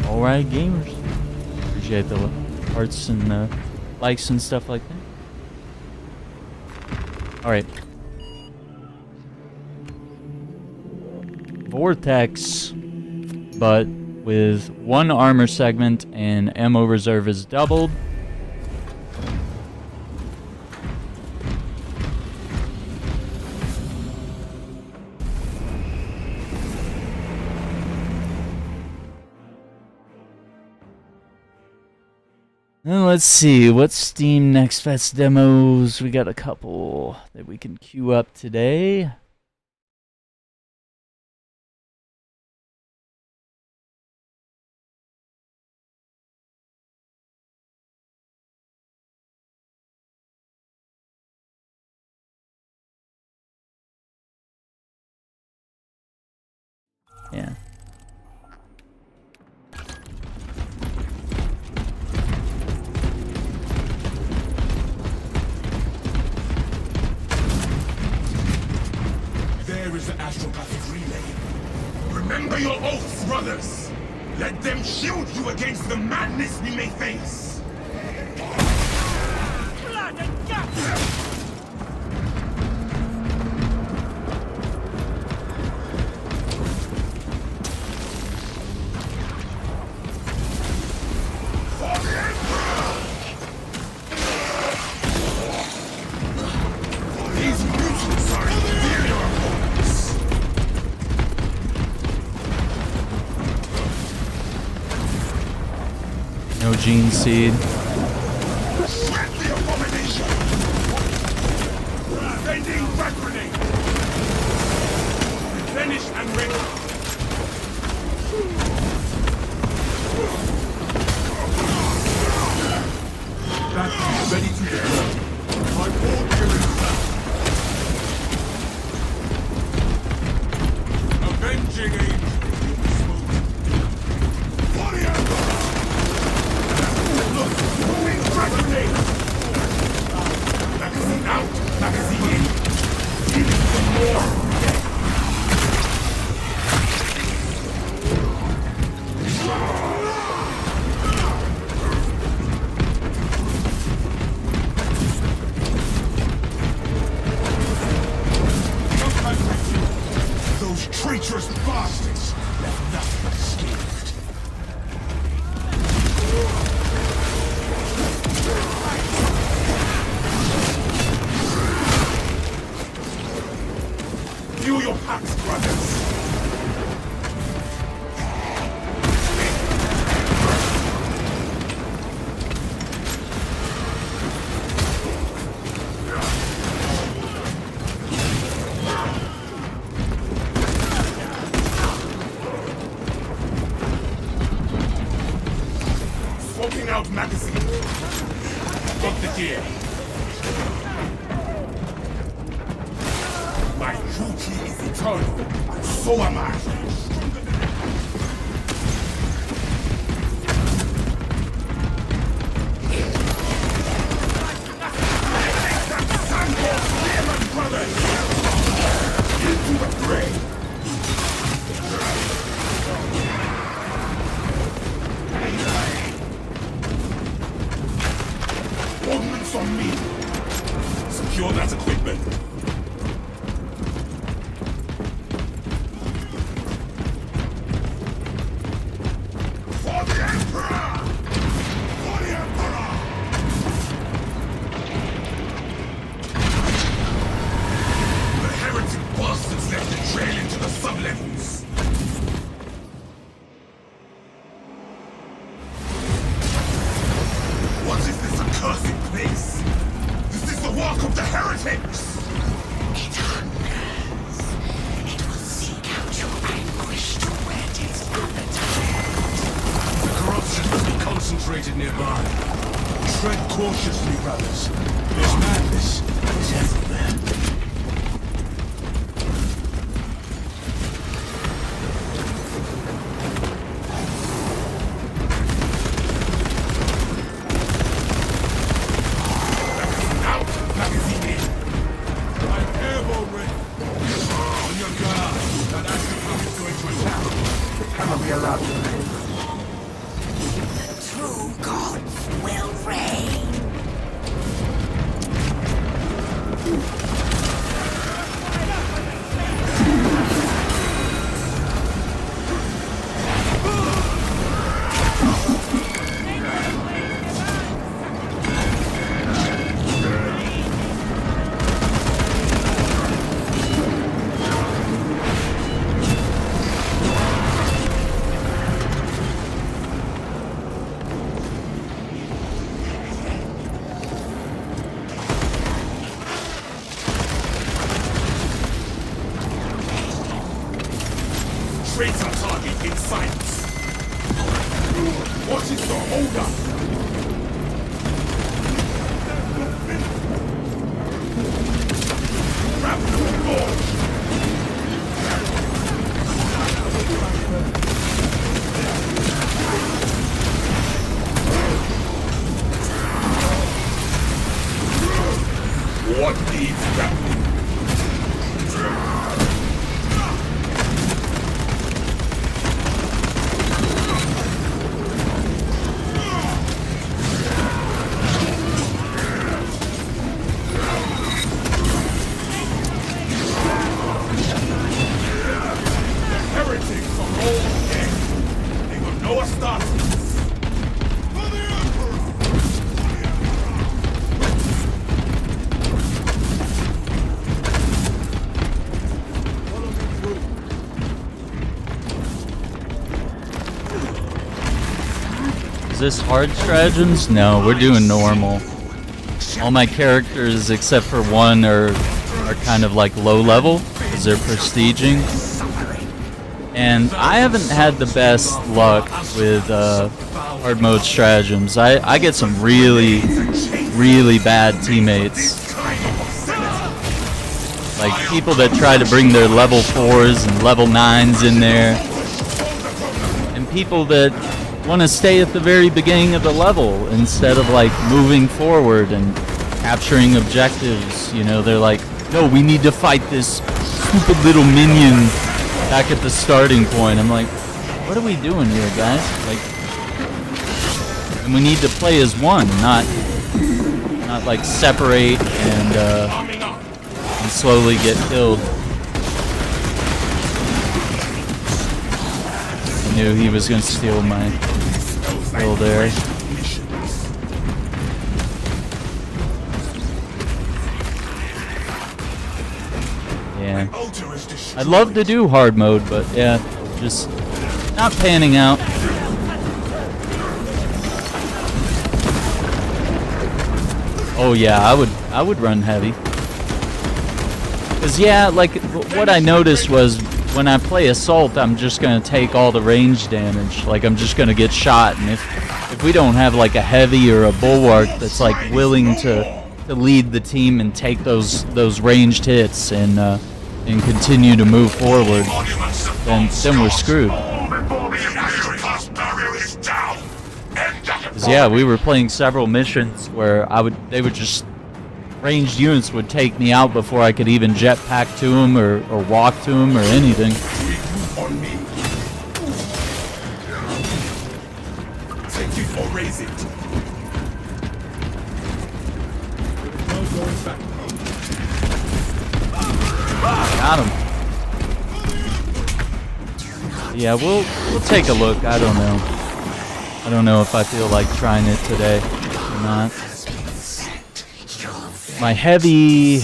Alright, gamers. Appreciate the hearts and likes and stuff like that. Alright. Vortex, but with one armor segment and ammo reserve is doubled. And let's see, what Steam Next Fest demos? We got a couple that we can queue up today. Yeah. There is the astropathic relay. Remember your oaths, brothers! Let them shield you against the madness we may face! Blood and guts! No gene seed. Shred the abomination! Sending frag grenade! Replenished and ready! That's ready to deploy. My all clearance now. Avenging angel! Moving frag grenade! Magazine out! Magazine in! Give it some more! Those traitorous bastards left nothing unscathed. View your packs, brothers! Swapping out magazine. Got the gear. My duty is eternal, and so am I. Sandhorse, brothers! Into the fray! Ordnance on me! Secure that equipment! What needs grappling? Heretics are all dead. They will know us starting. Is this hard stratagems? No, we're doing normal. All my characters except for one are kind of like low level because they're prestiging. And I haven't had the best luck with hard mode stratagems. I get some really, really bad teammates. Like people that try to bring their level 4s and level 9s in there. And people that want to stay at the very beginning of the level instead of like moving forward and capturing objectives. You know, they're like, no, we need to fight this stupid little minion back at the starting point. I'm like, what are we doing here, guys? Like, and we need to play as one, not like separate and slowly get killed. I knew he was gonna steal my kill there. Yeah. I'd love to do hard mode, but yeah, just not panning out. Oh yeah, I would run heavy. Cause yeah, like what I noticed was when I play assault, I'm just gonna take all the range damage. Like I'm just gonna get shot, and if we don't have like a heavy or a bulwark that's like willing to lead the team and take those ranged hits and continue to move forward, then we're screwed. Cause yeah, we were playing several missions where they would just ranged units would take me out before I could even jetpack to them or walk to them or anything. Take it or raise it. Got him. Yeah, we'll take a look. I don't know. I don't know if I feel like trying it today or not. My heavy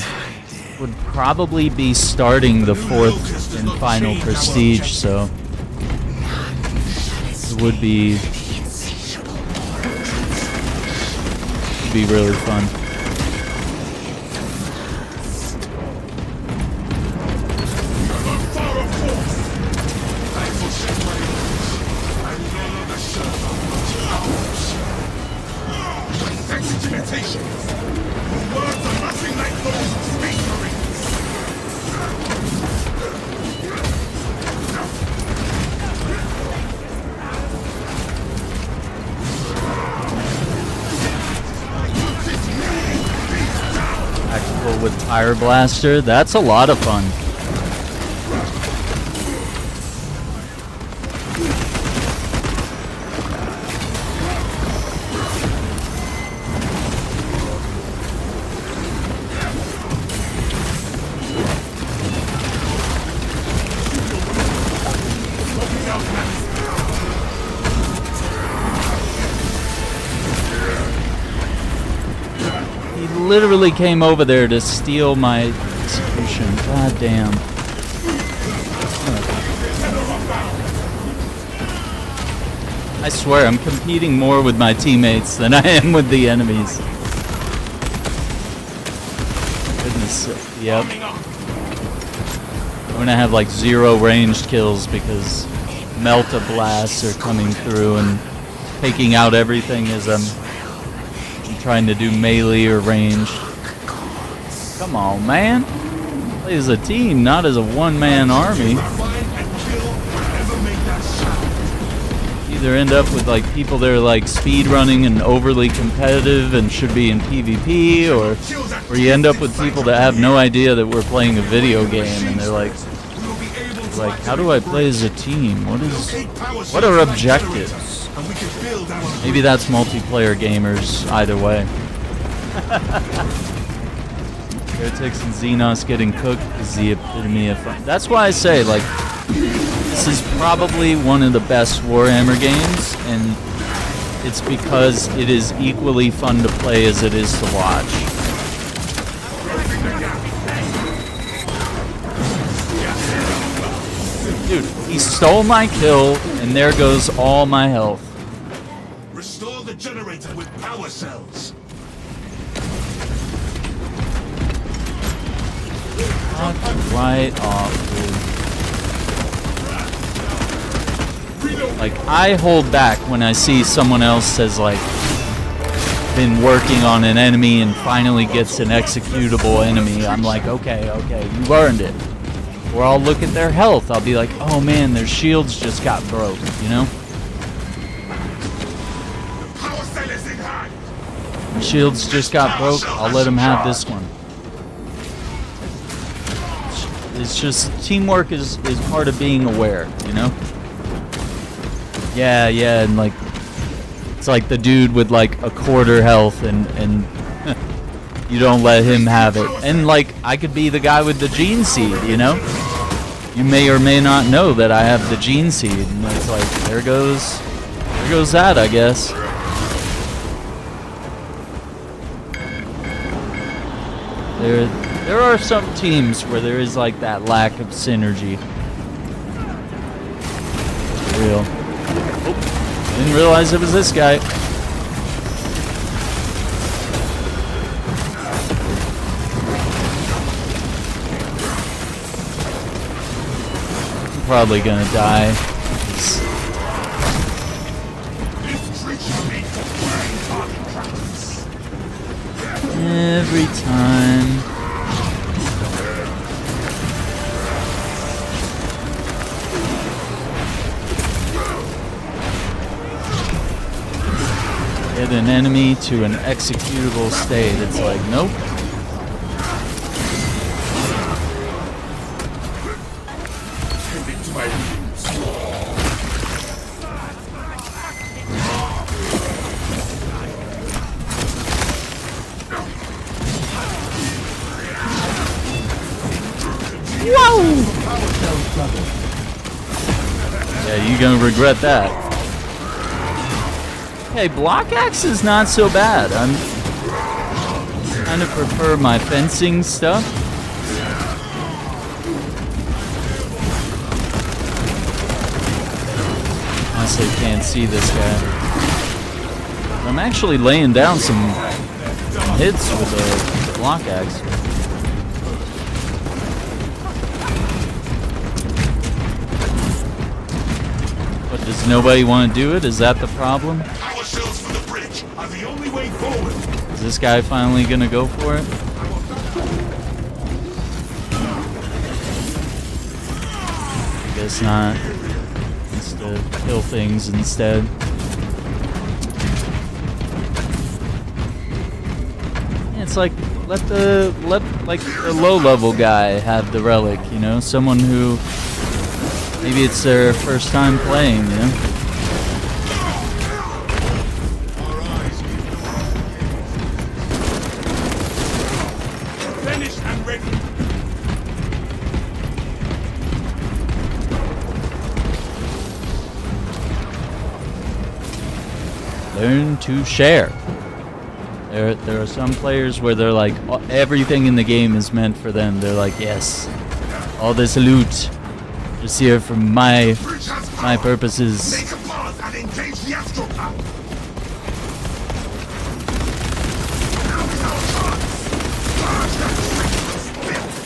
would probably be starting the 4th and final prestige, so it would be really fun. With Fire Blaster, that's a lot of fun. Literally came over there to steal my execution. God damn. I swear, I'm competing more with my teammates than I am with the enemies. Goodness. Yep. I'm gonna have like 0 ranged kills because Melta blasts are coming through and taking out everything as I'm trying to do melee or ranged. Come on, man. Play as a team, not as a one-man army. either end up with like people that are like speed running and overly competitive and should be in PvP, or you end up with people that have no idea that we're playing a video game and they're like, how do I play as a team? What are objectives? Maybe that's multiplayer gamers either way. Heretics and Xenos getting cooked is the epitome of fun. That's why I say, like, this is probably one of the best Warhammer games, and it's because it is equally fun to play as it is to watch. Dude, he stole my kill, and there goes all my health. Restore the generator with power cells. Right off, dude. Like, I hold back when I see someone else has, like, been working on an enemy and finally gets an executable enemy. I'm like, okay, you earned it. Or I'll look at their health. I'll be like, oh man, their shields just got broke, you know? Power cell is in hand. Shields just got broke. I'll let them have this one. It's just, teamwork is part of being aware, you know? Yeah, and like, it's like the dude with like a quarter health and you don't let him have it. And like, I could be the guy with the gene seed, you know? You may or may not know that I have the gene seed, and it's like, there goes that, I guess. There are some teams where there is like that lack of synergy. For real. Oh, didn't realize it was this guy. I'm probably gonna die. Every time. Get an enemy to an executable state. It's like, nope. Whoa! Yeah, you're gonna regret that. Hey, block axe is not so bad. I'm kind of prefer my fencing stuff. Honestly, can't see this guy. I'm actually laying down some hits with a block axe. But does nobody want to do it? Is that the problem? Power cells for the bridge are the only way forward. Is this guy finally gonna go for it? I guess not. Just to kill things instead. Yeah, it's like let the low level guy have the relic, you know? Someone who maybe it's their first time playing, you know? Finished and ready. Learn to share. There are some players where they're like, everything in the game is meant for them. They're like, yes, all this loot is here for my purposes. Make a pause and engage the astropath. Now is our chance. Purge that senseless filth.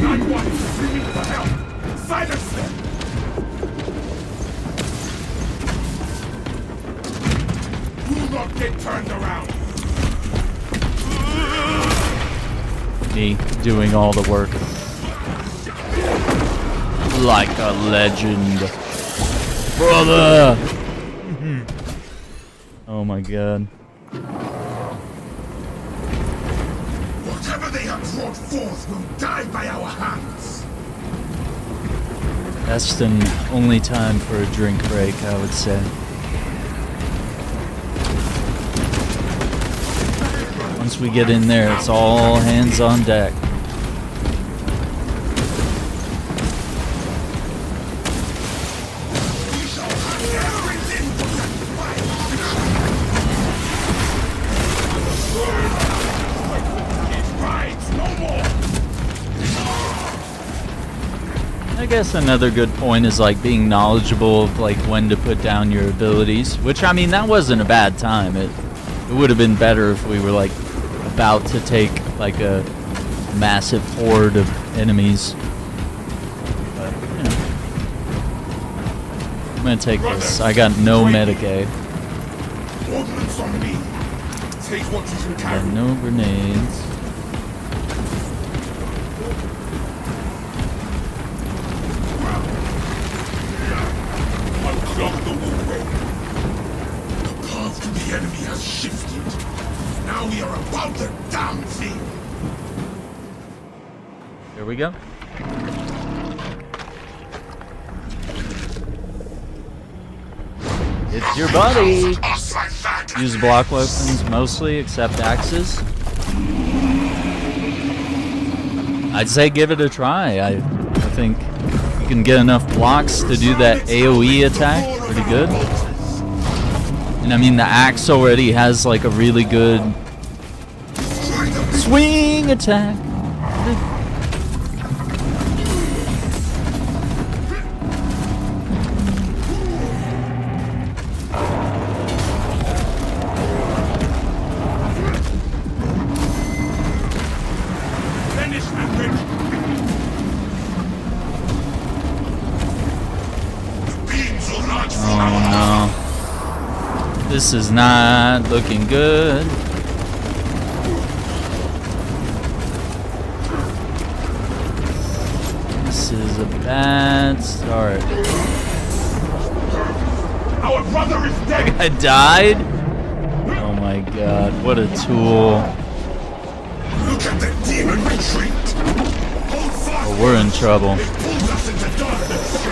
Line 1 is screaming for help. Silence them. Do not get turned around. me doing all the work. Like a legend. Brother! Oh my god. Whatever they have brought forth will die by our hands. Best and only time for a drink break, I would say. Once we get in there, it's all hands on deck. I guess another good point is like being knowledgeable of like when to put down your abilities, which I mean that wasn't a bad time. It would have been better if we were like about to take like a massive horde of enemies. But you know, I'm gonna take this. I got no Medicaid. Ordnance on me. Take what you can Got carry. no grenades. Unclog the walkway. The path to the enemy has shifted. Now we are about the damn thing. There we go. It's your buddy. Us like that. Use block weapons mostly, except axes. I'd say give it a try. I think you can get enough blocks to do that AoE attack pretty good. And I mean, the axe already has like a really good swing attack. Finish that bitch. Beams will launch from Oh no. This is not looking good. This is a bad start. Our brother is dead. I died? Oh my god, what a tool. Look at the demon retreat. Hold fast. Oh, we're in trouble. It pulls us into darkness.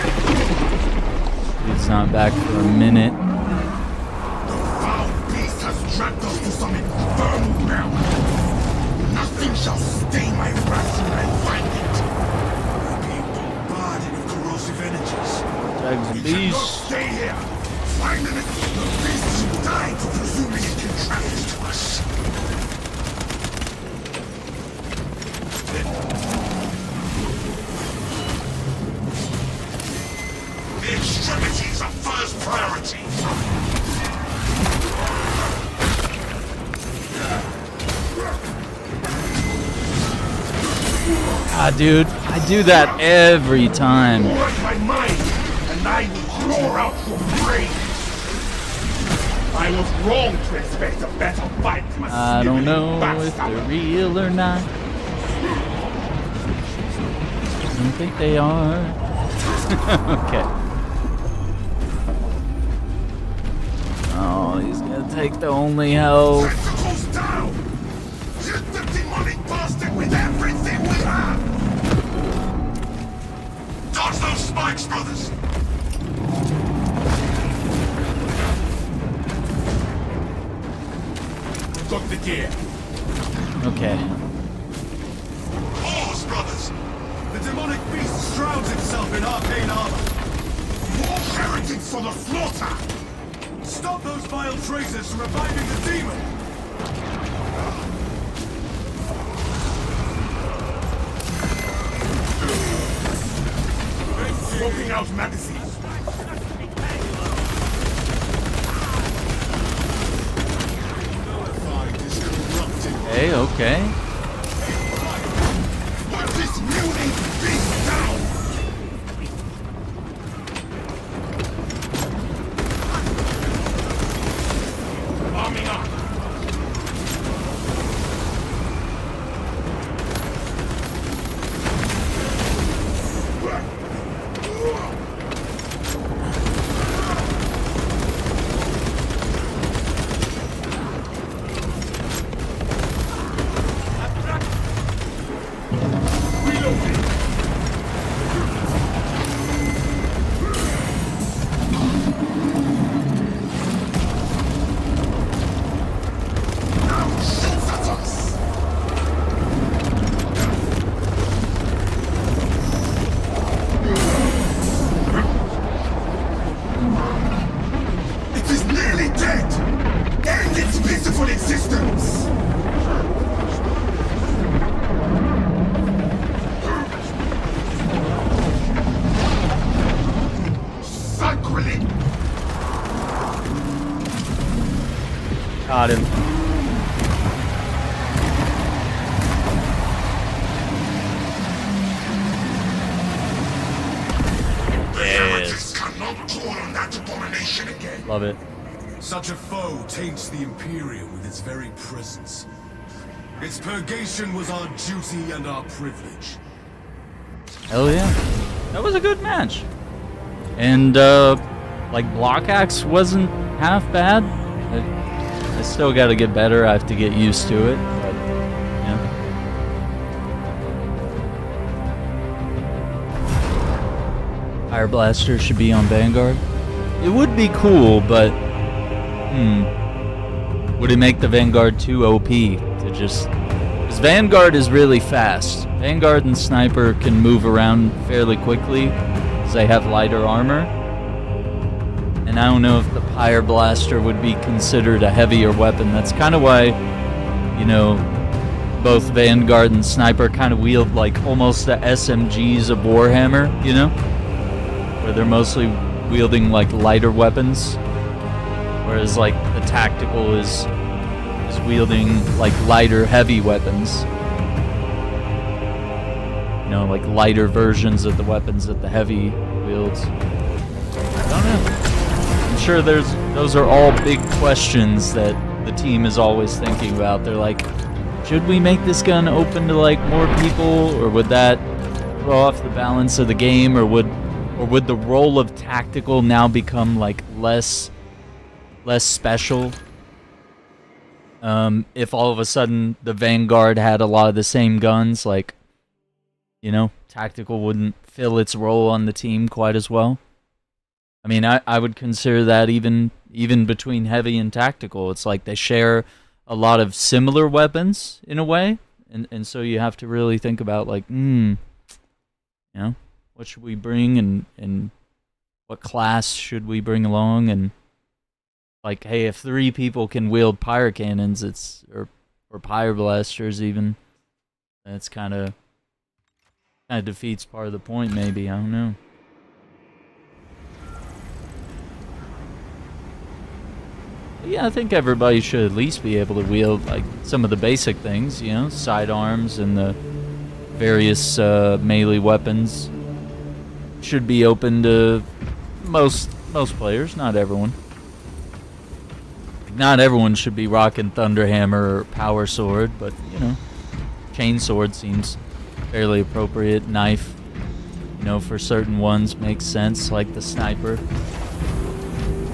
Dude's not back for a minute. The foul beast has dragged us to some infernal realm. Nothing shall stay my wrath till I find it. We're being bombarded with corrosive energies. Tags the We cannot beast. stay here. Find it. The beast should die for presuming it can travel to us. the extremities are first priority. Ah, dude, I do that every time. Work my mind, and I will roar out your brain. I was wrong to expect a better fight from a I don't know sniveling if they're backstabber. real or not. I don't think they are. Okay. Oh, he's gonna take the only health. Tentacles down! Hit the demonic bastard with everything we have! Dodge those spikes, brothers. Got the gear. Okay. Pause, brothers. The demonic beast shrouds itself in arcane armor. More heretics for the slaughter! Stop those vile traitors from reviving the demon! Swapping out magazines. Okay, okay. Put this mutating beast down! Arming up! Love it. Such a foe taints the Imperium with its very presence. Its purgation was our duty and our privilege. Hell yeah. That was a good match. And, like, Block Axe wasn't half bad. I still gotta get better. I have to get used to it. But, yeah. Fire Blaster should be on Vanguard. It would be cool, but... would it make the Vanguard too OP to just... Because Vanguard is really fast. Vanguard and Sniper can move around fairly quickly because they have lighter armor. And I don't know if the Fire Blaster would be considered a heavier weapon. That's kind of why, you know, both Vanguard and Sniper kind of wield like almost the SMGs of Warhammer, you know? Where they're mostly wielding like lighter weapons. Whereas like the Tactical is wielding like lighter heavy weapons. You know, like lighter versions of the weapons that the heavy wields. I don't know. I'm sure those are all big questions that the team is always thinking about. They're like, should we make this gun open to like more people, or would that throw off the balance of the game, or would the role of Tactical now become like less special? If all of a sudden the Vanguard had a lot of the same guns, like, you know, Tactical wouldn't fill its role on the team quite as well. I mean, I would consider that even between heavy and Tactical. It's like they share a lot of similar weapons in a way, and so you have to really think about like, you know, what should we bring, and what class should we bring along, and like, hey, if 3 people can wield pyro cannons, or pyro blasters even, that's kind of defeats part of the point, maybe. I don't know. But yeah, I think everybody should at least be able to wield like some of the basic things, you know, sidearms and the various melee weapons. Should be open to most players, not everyone. Not everyone should be rocking Thunderhammer or Power Sword, but, you know, Chain Sword seems fairly appropriate. Knife, you know, for certain ones makes sense, like the Sniper.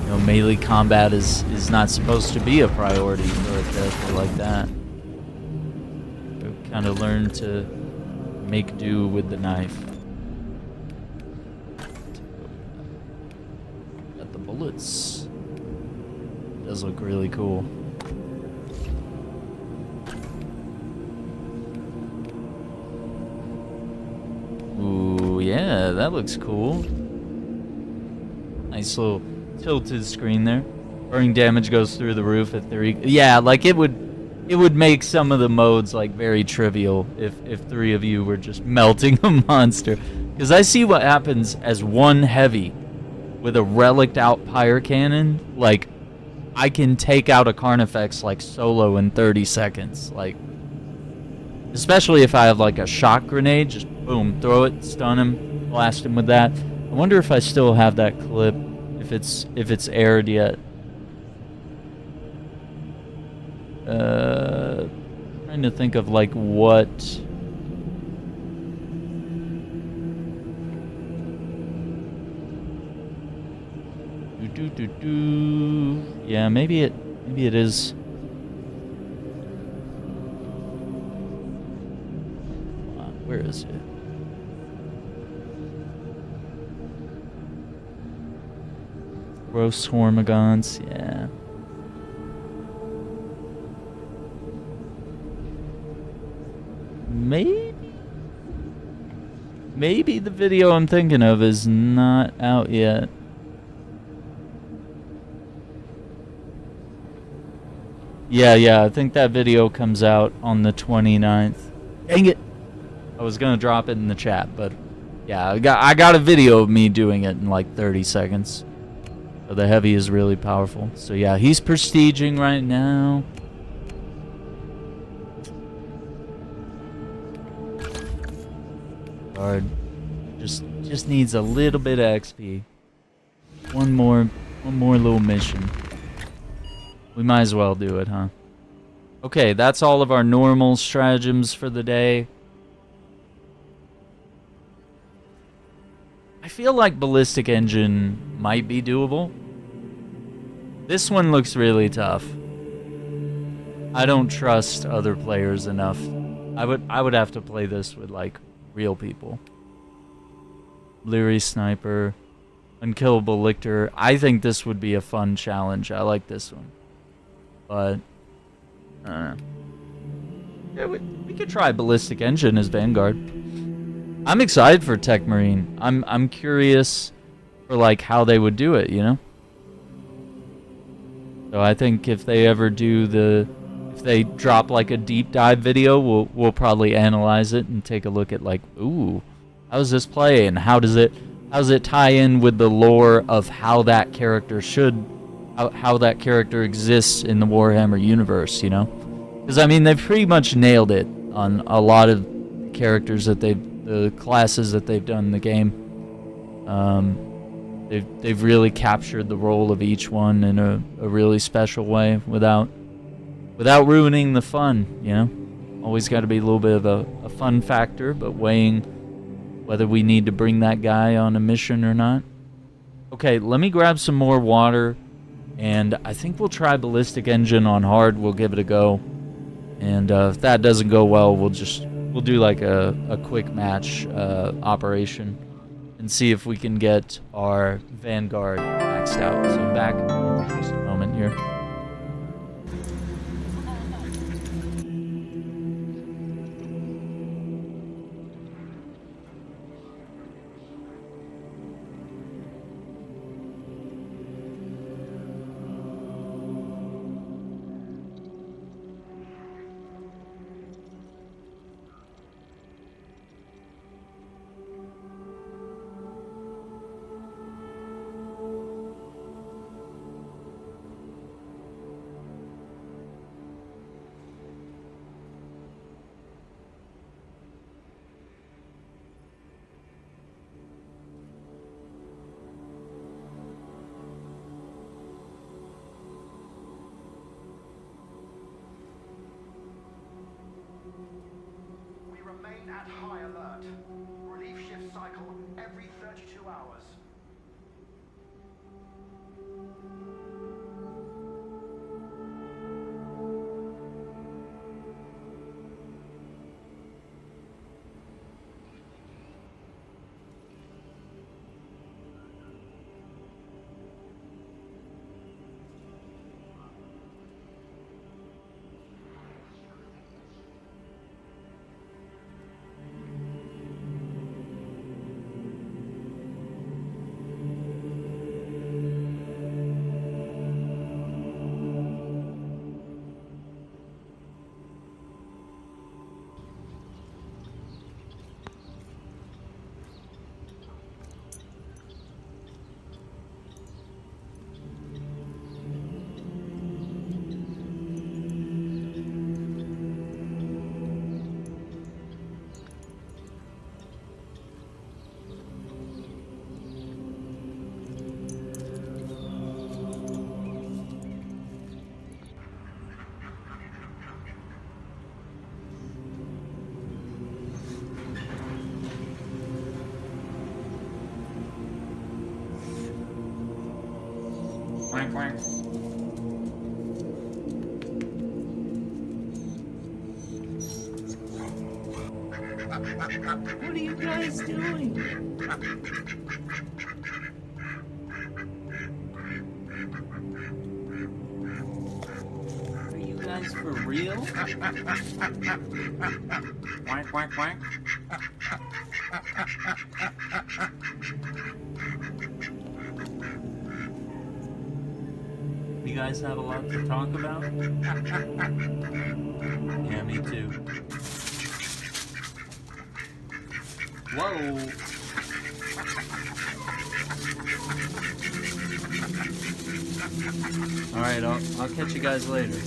You know, melee combat is not supposed to be a priority for a character like that. You kind of learn to make do with the knife. Got the bullets. Does look really cool. Ooh, yeah, that looks cool. Nice little tilted screen there. Burning damage goes through the roof at 3. Yeah, like it would make some of the modes like very trivial if 3 of you were just melting a monster. Because I see what happens as one heavy with a relicked out pyre cannon. Like, I can take out a Carnifex like solo in 30 seconds. Like, especially if I have like a shock grenade, just boom, throw it, stun him, blast him with that. I wonder if I still have that clip, if it's aired yet. Trying to think of like what. Yeah, maybe it is. Where is it? Gross Hormigons, yeah. Maybe the video I'm thinking of is not out yet. Yeah, I think that video comes out on the 29th. Dang it! I was gonna drop it in the chat, but yeah, I got a video of me doing it in like 30 seconds. So the heavy is really powerful. So yeah, he's prestiging right now. Guard just needs a little bit of XP. One more One more little mission. We might as well do it, huh? Okay, that's all of our normal stratagems for the day. I feel like ballistic engine might be doable. This one looks really tough. I don't trust other players enough. I would have to play this with like real people. Leery Sniper, Unkillable Lictor. I think this would be a fun challenge. I like this one. But yeah, we could try ballistic engine as Vanguard. I'm excited for Tech Marine. I'm curious for like how they would do it, you know? So I think if they ever do if they drop like a deep dive video, we'll probably analyze it and take a look at like, ooh, how's this play and how does it tie in with the lore of how that character how that character exists in the Warhammer universe, you know? Because I mean they've pretty much nailed it on a lot of characters that the classes that they've done in the game. They've really captured the role of each one in a really special way without ruining the fun, you know? Always got to be a little bit of a fun factor, but weighing whether we need to bring that guy on a mission or not. Okay, let me grab some more water, and I think we'll try ballistic engine on hard. We'll give it a go, and if that doesn't go well, we'll do like a quick match operation and see if we can get our Vanguard maxed out. So I'm back in just a moment here. At high alert. Relief shift cycle every 32 hours. Quack, quack. What are you guys doing? Are you guys for real? Quack, quack, quack. You guys have a lot to talk about? Yeah, me too. Whoa! Alright, I'll catch you guys later.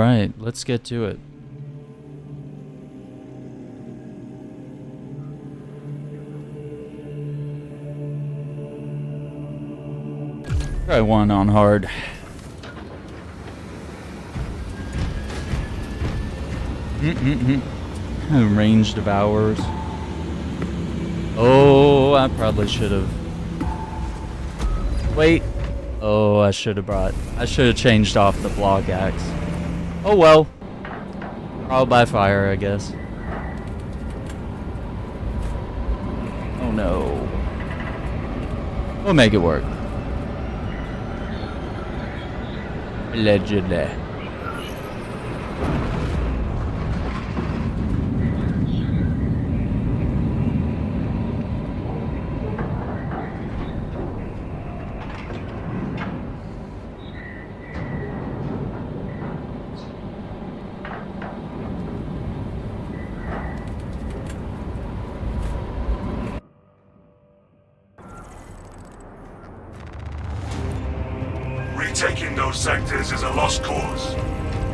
Alright, let's get to it. Try one on hard. Range devours. Oh, I probably should have. Wait. Oh, I should have changed off the block axe. Oh well. Trial by fire, I guess. Oh no. We'll make it work. Allegedly. Retaking those sectors is a lost cause.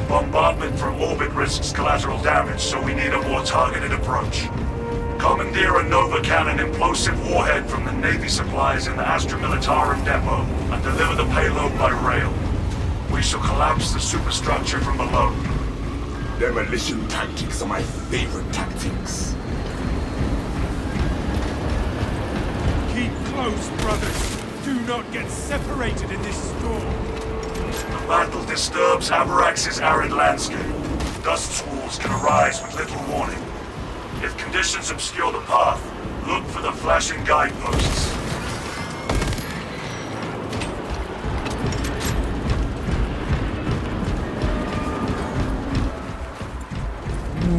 Bombardment from orbit risks collateral damage, so we need a more targeted approach. Commandeer a Nova Cannon implosive warhead from the Navy supplies in the Astra Militarum depot and deliver the payload by rail. We shall collapse the superstructure from below. Demolition tactics are my favorite tactics. Keep close, brothers. Do not get separated in this storm. The battle disturbs Avarax's arid landscape. Dust swirls can arise with little warning. If conditions obscure the path, look for the flashing guideposts.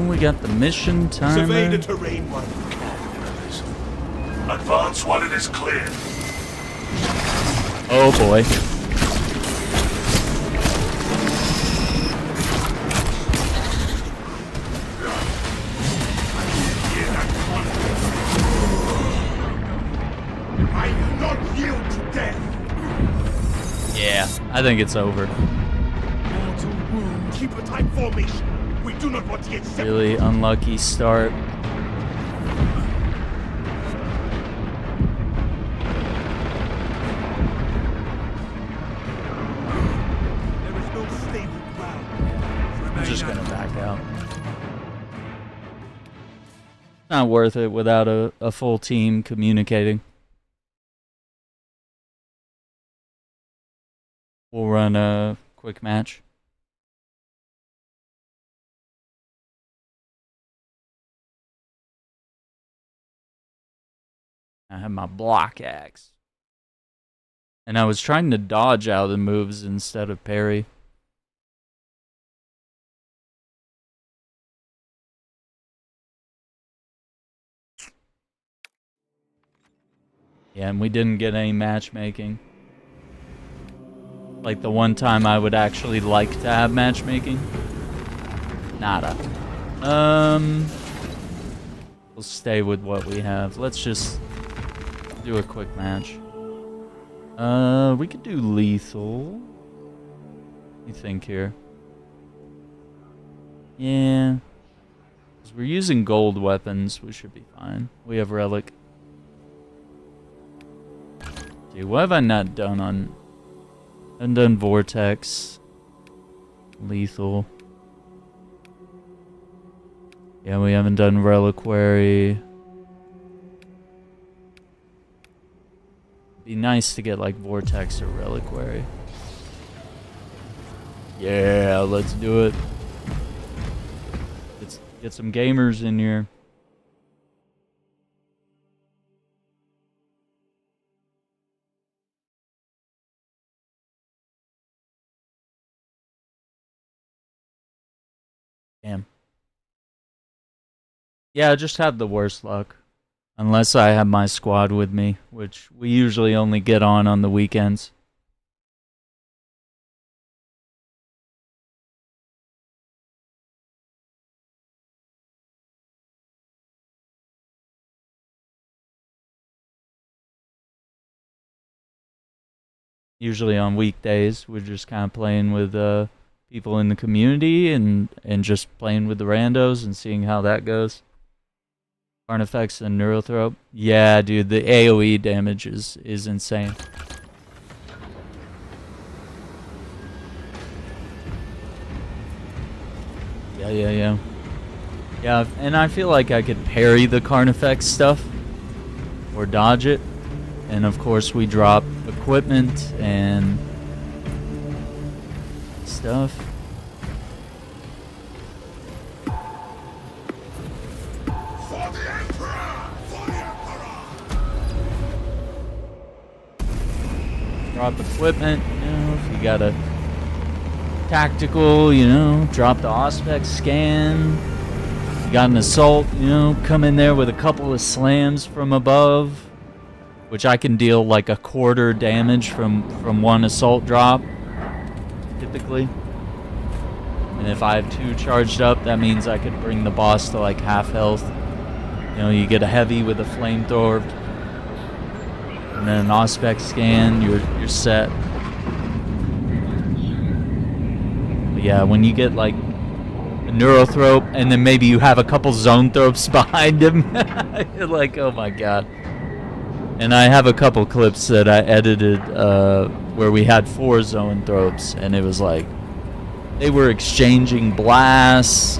We got the mission timer. Survey the terrain while you can. Advance while it is clear. Oh boy. I will not yield to death. Yeah, I think it's over. Mortal wound. Keep a tight formation. We do not want to get separated. Really unlucky start. There is no stable ground. I'm just gonna back out. Not worth it without a full team communicating. We'll run a quick match. I have my block axe. And I was trying to dodge out of the moves instead of parry. Yeah, and we didn't get any matchmaking. Like the one time I would actually like to have matchmaking. Nada. We'll stay with what we have. Let's just do a quick match. We could do lethal. What do you think here? Yeah. 'Cause we're using gold weapons, we should be fine. We have relic. Dude, what have I not done on... I haven't done vortex. Lethal. Yeah, we haven't done reliquary. Be nice to get like vortex or reliquary. Yeah, let's do it. Let's get some gamers in here. Damn. Yeah, I just have the worst luck. Unless I have my squad with me, which we usually only get on the weekends. Usually on weekdays, we're just kind of playing with people in the community and just playing with the randos and seeing how that goes. Carnifex and Neurothrope. Yeah, dude, the AoE damage is insane. Yeah, and I feel like I could parry the Carnifex stuff or dodge it. And of course we drop equipment and stuff. For the Emperor! For the Emperor! Drop equipment, you know, if you got a tactical, you know, drop the Auspex scan. You got an assault, you know, come in there with a couple of slams from above, which I can deal like a quarter damage from one assault drop, typically. And if I have 2 charged up, that means I could bring the boss to like half health. You know, you get a heavy with a flamethrower, and then an Auspex scan, you're set. But yeah, when you get like a Neurothrope, and then maybe you have a couple Zone Thropes behind him, you're like, oh my god. And I have a couple clips that I edited where we had 4 Zone Thropes, and it was like, they were exchanging blasts,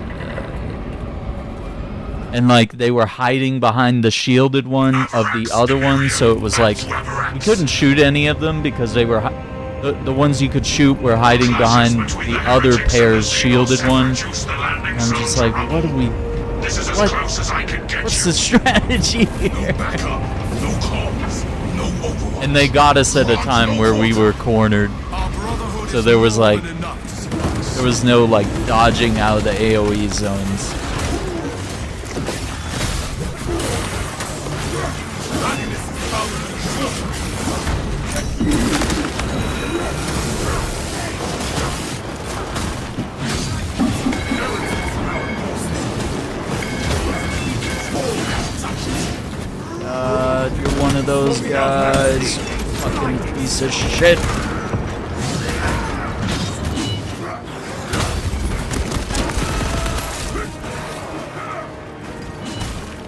and like they were hiding behind the shielded one of the other one, so it was like we couldn't shoot any of them because they were the ones you could shoot were hiding behind the other pair's shielded one. And I'm just like, what do we? What's the strategy here? And they got us at a time where we were cornered, so there was like. There was no like dodging out of the AoE zones. You're one of those guys. Fucking piece of shit.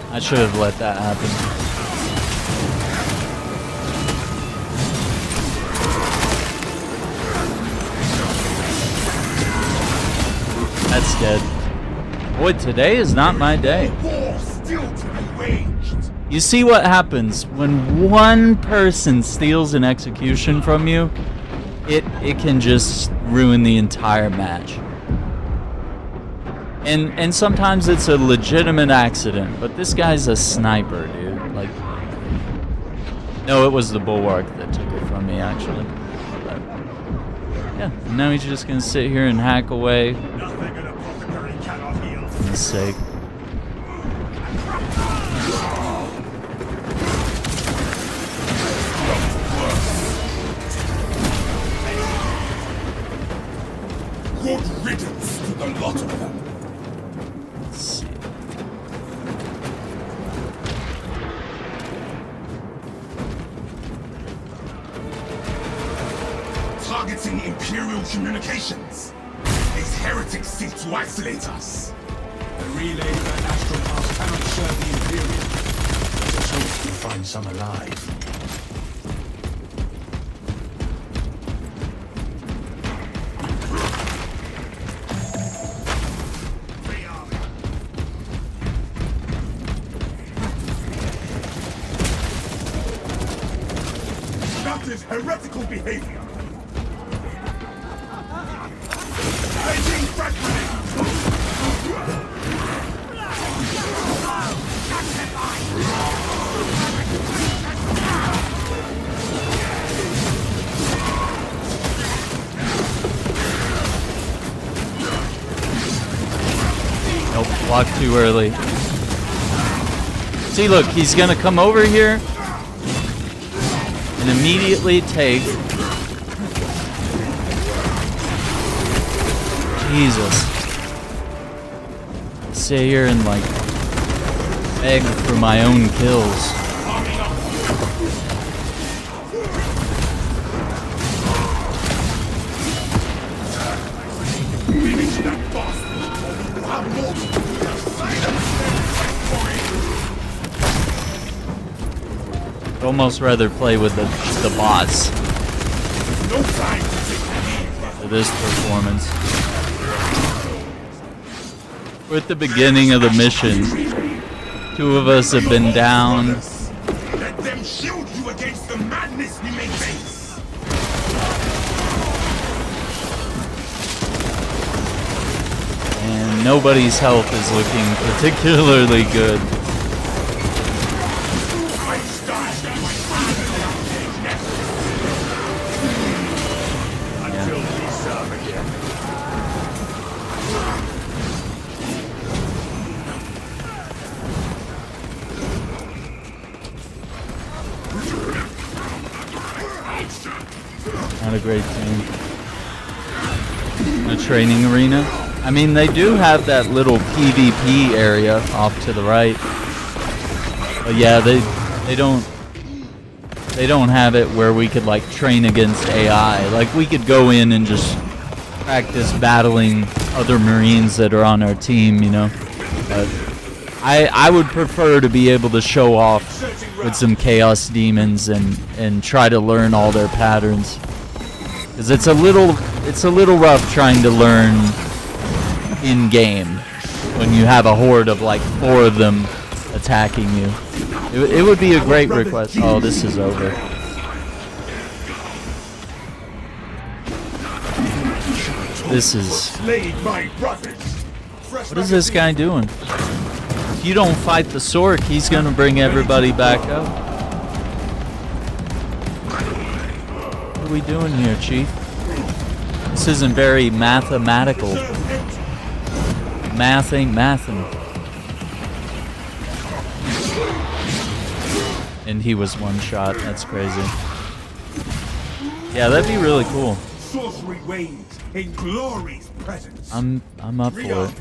I should have let that happen. That's dead. Boy, today is not my day. You see what happens when one person steals an execution from you? It can just ruin the entire match. And sometimes it's a legitimate accident, but this guy's a sniper, dude. Like, no, it was the Bulwark that took it from me, actually. But, yeah, now he's just gonna sit here and hack away. For his sake. Good riddance to the lot of them. Targeting Imperial communications. These heretics seek to isolate us. The relays and astropaths cannot serve the Imperium. Let us hope to find some alive. That is heretical behavior. Nope, blocked too early. See, look, he's gonna come over here and immediately take. Jesus. Sit here and like beg for my own kills. I'd almost rather play with the boss for this performance. We're at the beginning of the mission. 2 of us have been down. Let them shield you against the madness we may face. And nobody's health is looking particularly good. Until we serve again. Not a great team. A training arena. I mean, they do have that little PvP area off to the right. But yeah, they don't have it where we could like train against AI. Like we could go in and just practice battling other Marines that are on our team, you know. But I would prefer to be able to show off with some Chaos Demons and try to learn all their patterns. Because it's a little rough trying to learn in game when you have a horde of like 4 of them attacking you. It would be a great request. Oh, this is over. This is... What is this guy doing? If you don't fight the Sork, he's gonna bring everybody back up. What are we doing here, Chief? This isn't very mathematical. Math ain't mathin'. And he was one shot. That's crazy. Yeah, that'd be really cool. Sorcery wanes in glory's presence. I'm up for it.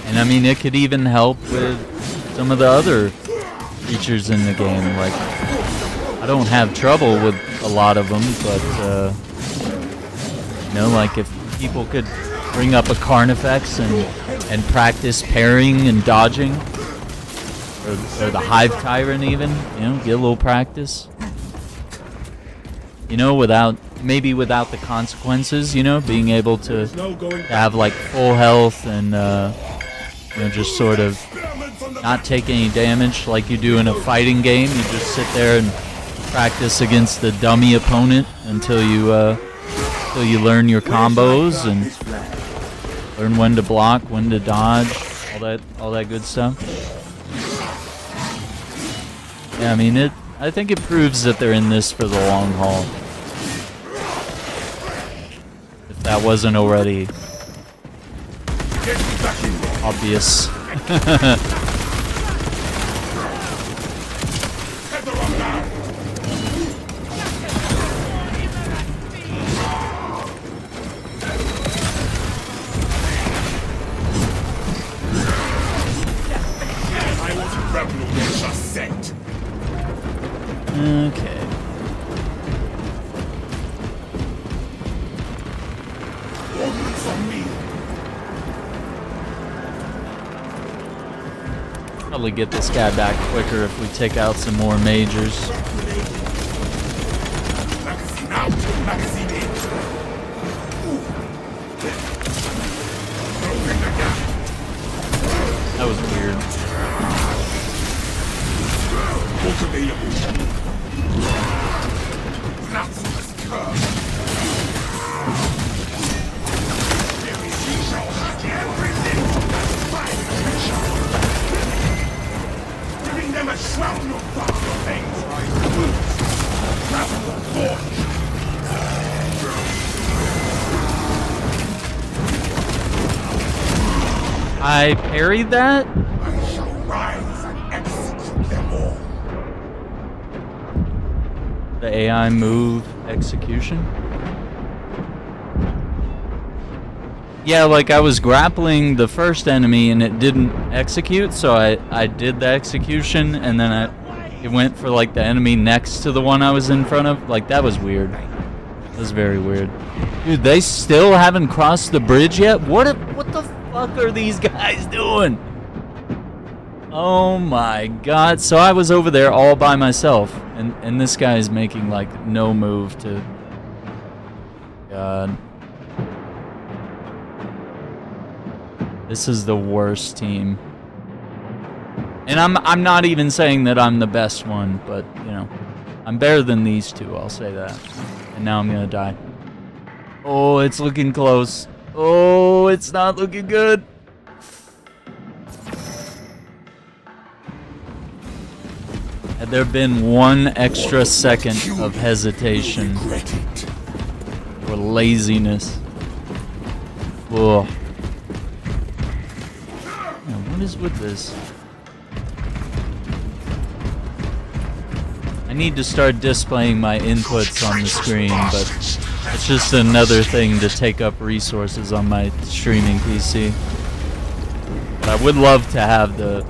And I mean, it could even help with some of the other features in the game. Like, I don't have trouble with a lot of them, but you know, like if people could bring up a Carnifex and practice parrying and dodging, or the Hive Tyrant even, you know, get a little practice. You know, maybe without the consequences, you know, being able to have like full health and you know, just sort of not take any damage like you do in a fighting game. You just sit there and practice against the dummy opponent until you learn your combos and learn when to block, when to dodge, all that good stuff. Yeah, I mean I think it proves that they're in this for the long haul. If that wasn't already obvious. Okay. Probably get this guy back quicker if we take out some more majors. That was weird. Giving them a shrapnel I parried that? I shall rise and execute them all. The AI move execution? Yeah, like I was grappling the first enemy and it didn't execute, so I did the execution and then it went for like the enemy next to the one I was in front of. Like, that was weird. That was very weird. Dude, they still haven't crossed the bridge yet? What the fuck are these guys doing? Oh my god. So I was over there all by myself, and this guy is making like no move to... God. This is the worst team. And I'm not even saying that I'm the best one, but, you know, I'm better than these two, I'll say that. And now I'm gonna die. Oh, it's looking close. Oh, it's not looking good. Had there been 1 extra second of hesitation or laziness. Whoa. Man, what is with this? I need to start displaying my inputs on the screen, but it's just another thing to take up resources on my streaming PC. But I would love to have I'd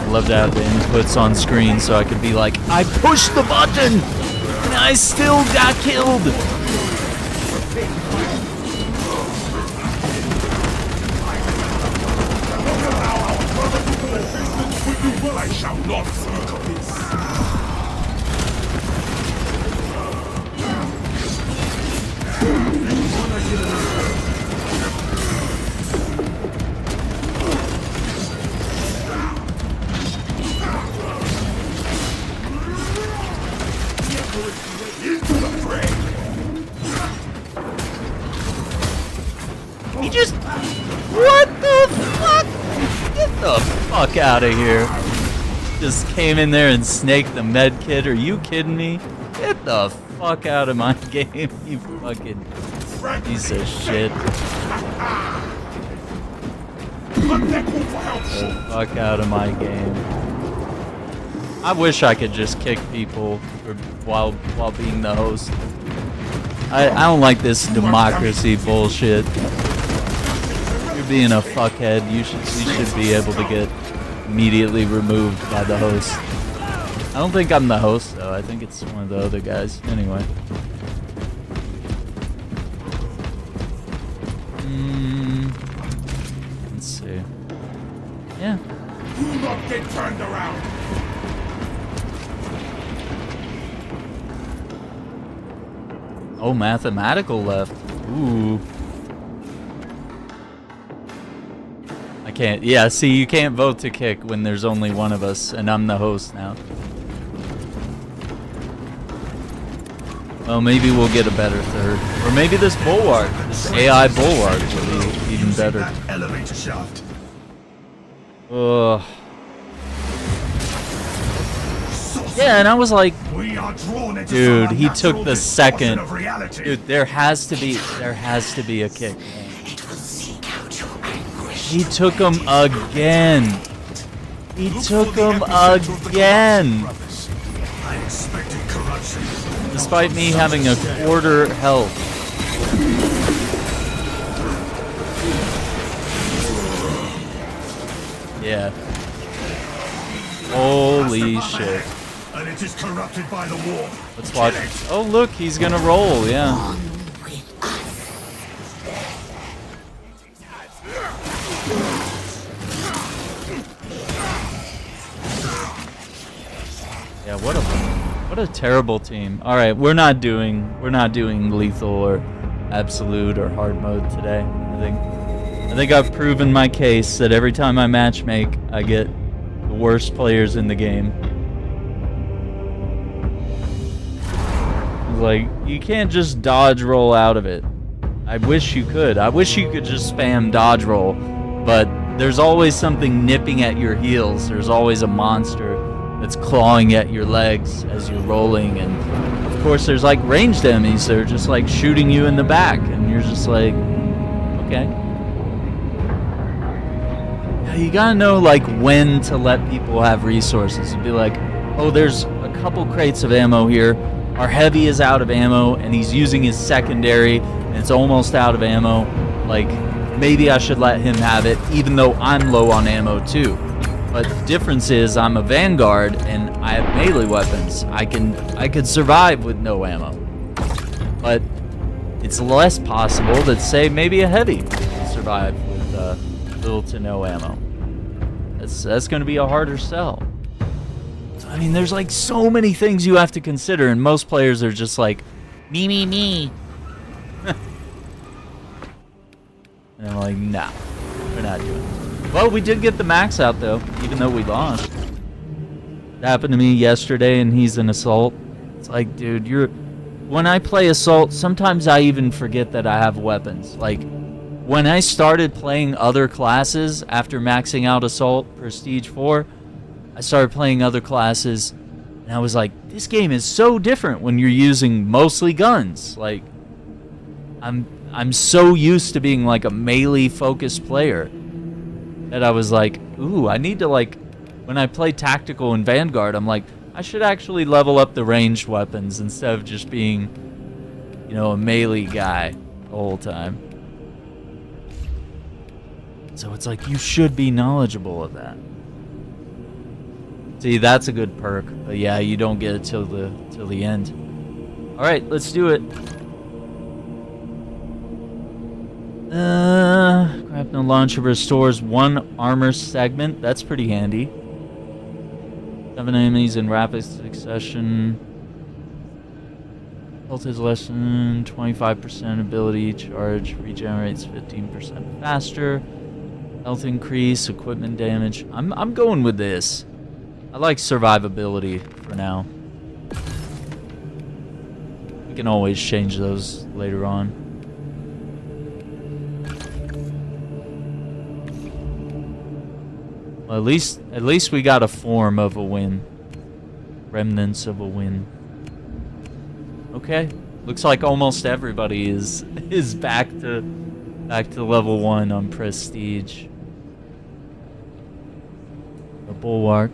love to have the inputs on screen so I could be like, I pushed the button and I still got killed. I shall not speak of this. He just... What the fuck? Get the fuck out of here. Just came in there and snaked the med kit. Are you kidding me? Get the fuck out of my game, you fucking piece of shit. Get the fuck out of my game. I wish I could just kick people while being the host. I don't like this democracy bullshit. You're being a fuckhead. You should be able to get immediately removed by the host. I don't think I'm the host though. I think it's one of the other guys. Anyway. Let's see. Yeah. Do not get turned around. Oh, mathematical left. Ooh. I can't. Yeah, see, you can't vote to kick when there's only one of us, and I'm the host now. Well, maybe we'll get a better third. Or maybe this bulwark, this AI bulwark will be even better. Elevator shaft. Ugh. Yeah, and I was like, dude, he took the second. Dude, there has to be a kick. He took him again. He took him again. Despite me having a quarter health. Yeah. Holy shit. And it is corrupted by the war. Let's watch. Oh, look, he's gonna roll, yeah. Yeah, what a terrible team. All right, we're not doing lethal or absolute or hard mode today. I think I've proven my case that every time I matchmake, I get the worst players in the game. Like, you can't just dodge roll out of it. I wish you could. I wish you could just spam dodge roll, but there's always something nipping at your heels. There's always a monster that's clawing at your legs as you're rolling, and of course there's like ranged enemies that are just like shooting you in the back, and you're just like, okay. Yeah, you gotta know like when to let people have resources. You'd be like, oh, there's a couple crates of ammo here. Our heavy is out of ammo, and he's using his secondary, and it's almost out of ammo. Like, maybe I should let him have it, even though I'm low on ammo too. But the difference is I'm a Vanguard and I have melee weapons. I could survive with no ammo. But it's less possible that, say, maybe a heavy can survive with little to no ammo. That's going to be a harder sell. So, I mean, there's like so many things you have to consider, and most players are just like, me. And I'm like, nah, we're not doing it. Well, we did get the max out, though, even though we lost. It happened to me yesterday, and he's an assault. It's like, dude, when I play assault, sometimes I even forget that I have weapons. Like, when I started playing other classes after maxing out assault, Prestige 4, I started playing other classes, and I was like, this game is so different when you're using mostly guns. Like, I'm so used to being like a melee focused player that I was like, ooh, I need to, like, when I play tactical in Vanguard, I'm like, I should actually level up the ranged weapons instead of just being, you know, a melee guy the whole time. So it's like, you should be knowledgeable of that. See, that's a good perk, but yeah, you don't get it till the end. All right, let's do it. Grapnel launcher restores 1 armor segment. That's pretty handy. 7 enemies in rapid succession. Health is less than 25% ability charge. Regenerates 15% faster. Health increase. Equipment damage. I'm going with this. I like survivability for now. We can always change those later on. Well, at least we got a form of a win. Remnants of a win. Okay. Looks like almost everybody is back to level 1 on Prestige. The Bulwark.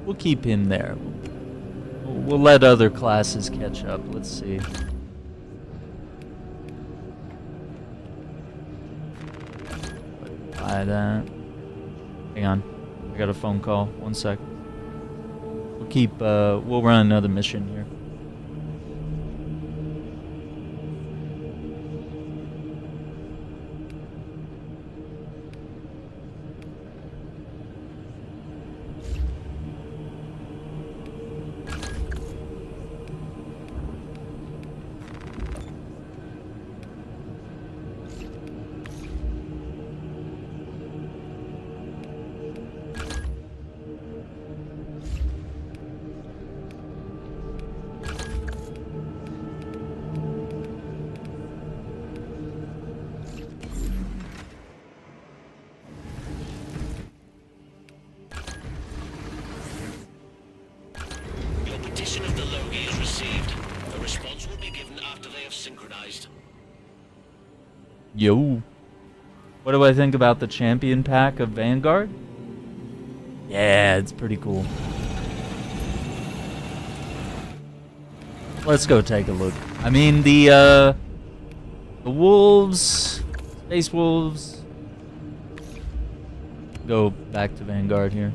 We'll keep him there. We'll let other classes catch up. Let's see. Buy that. Hang on. I got a phone call. 1 sec. We'll run another mission here. Yo. What do I think about the champion pack of Vanguard? Yeah, it's pretty cool. Let's go take a look. I mean, the wolves, space wolves. Go back to Vanguard here.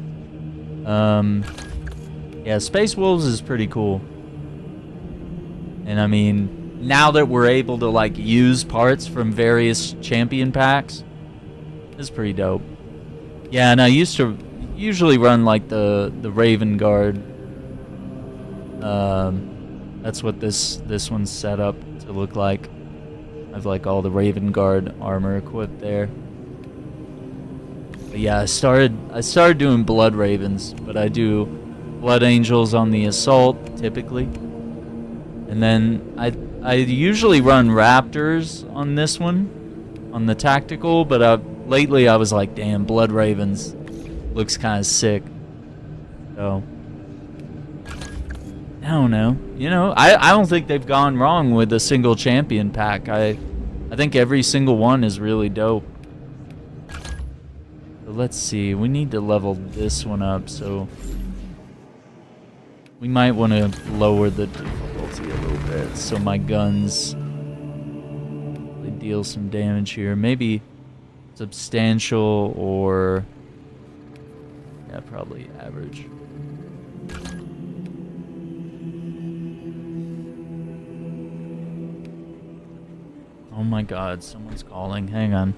Yeah, space wolves is pretty cool. And I mean, now that we're able to like use parts from various champion packs, it's pretty dope. Yeah, and I used to usually run like the Raven Guard. That's what this one's set up to look like. I have like all the Raven Guard armor equipped there. But yeah, I started doing Blood Ravens, but I do Blood Angels on the assault typically, and then I usually run Raptors on this one, on the tactical, but lately I was like, damn, Blood Ravens looks kind of sick. So, I don't know. You know, I don't think they've gone wrong with a single champion pack. I think every single one is really dope. So let's see. We need to level this one up, so we might want to lower the difficulty a little bit so my guns deal some damage here. Maybe substantial or... yeah, probably average. Oh my god, someone's calling. Hang on.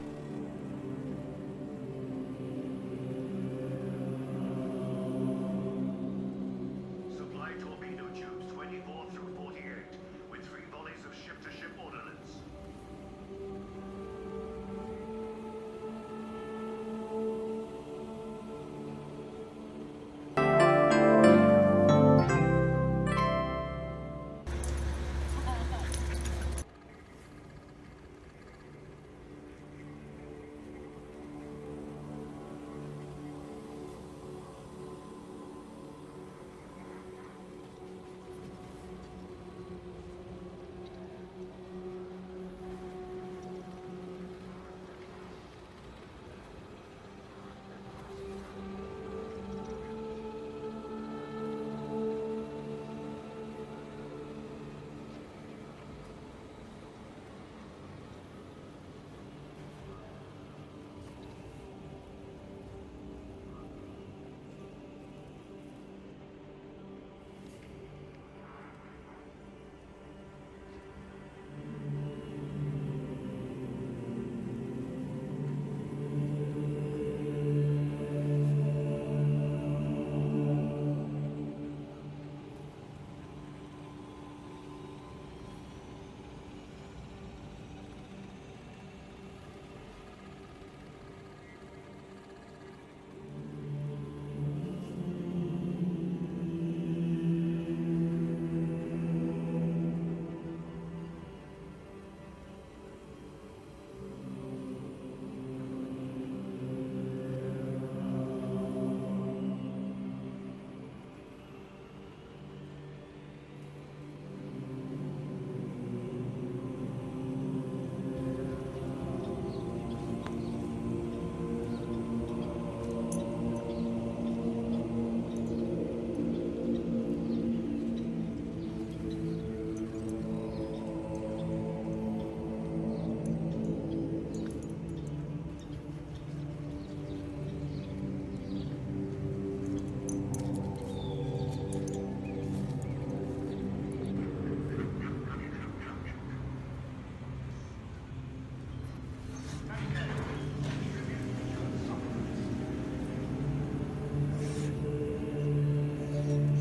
Supply torpedo tubes 24 through 48, with 3 volleys of ship-to-ship ordnance.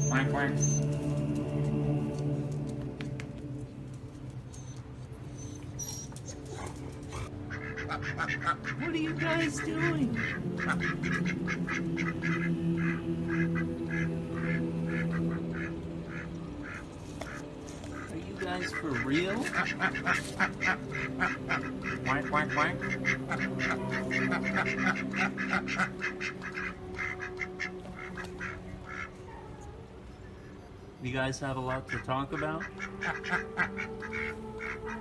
Quack, quack. What are you guys doing? Are you guys for real? Quack, quack, quack. You guys have a lot to talk about?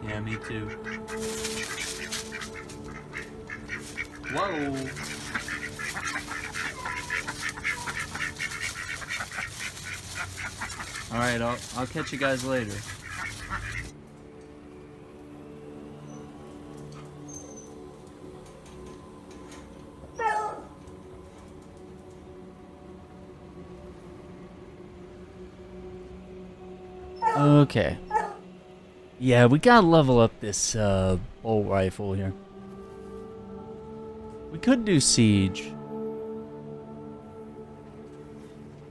Yeah, me too. Whoa! Alright, I'll catch you guys later. Okay. Yeah, we gotta level up this bolt rifle here. We could do siege.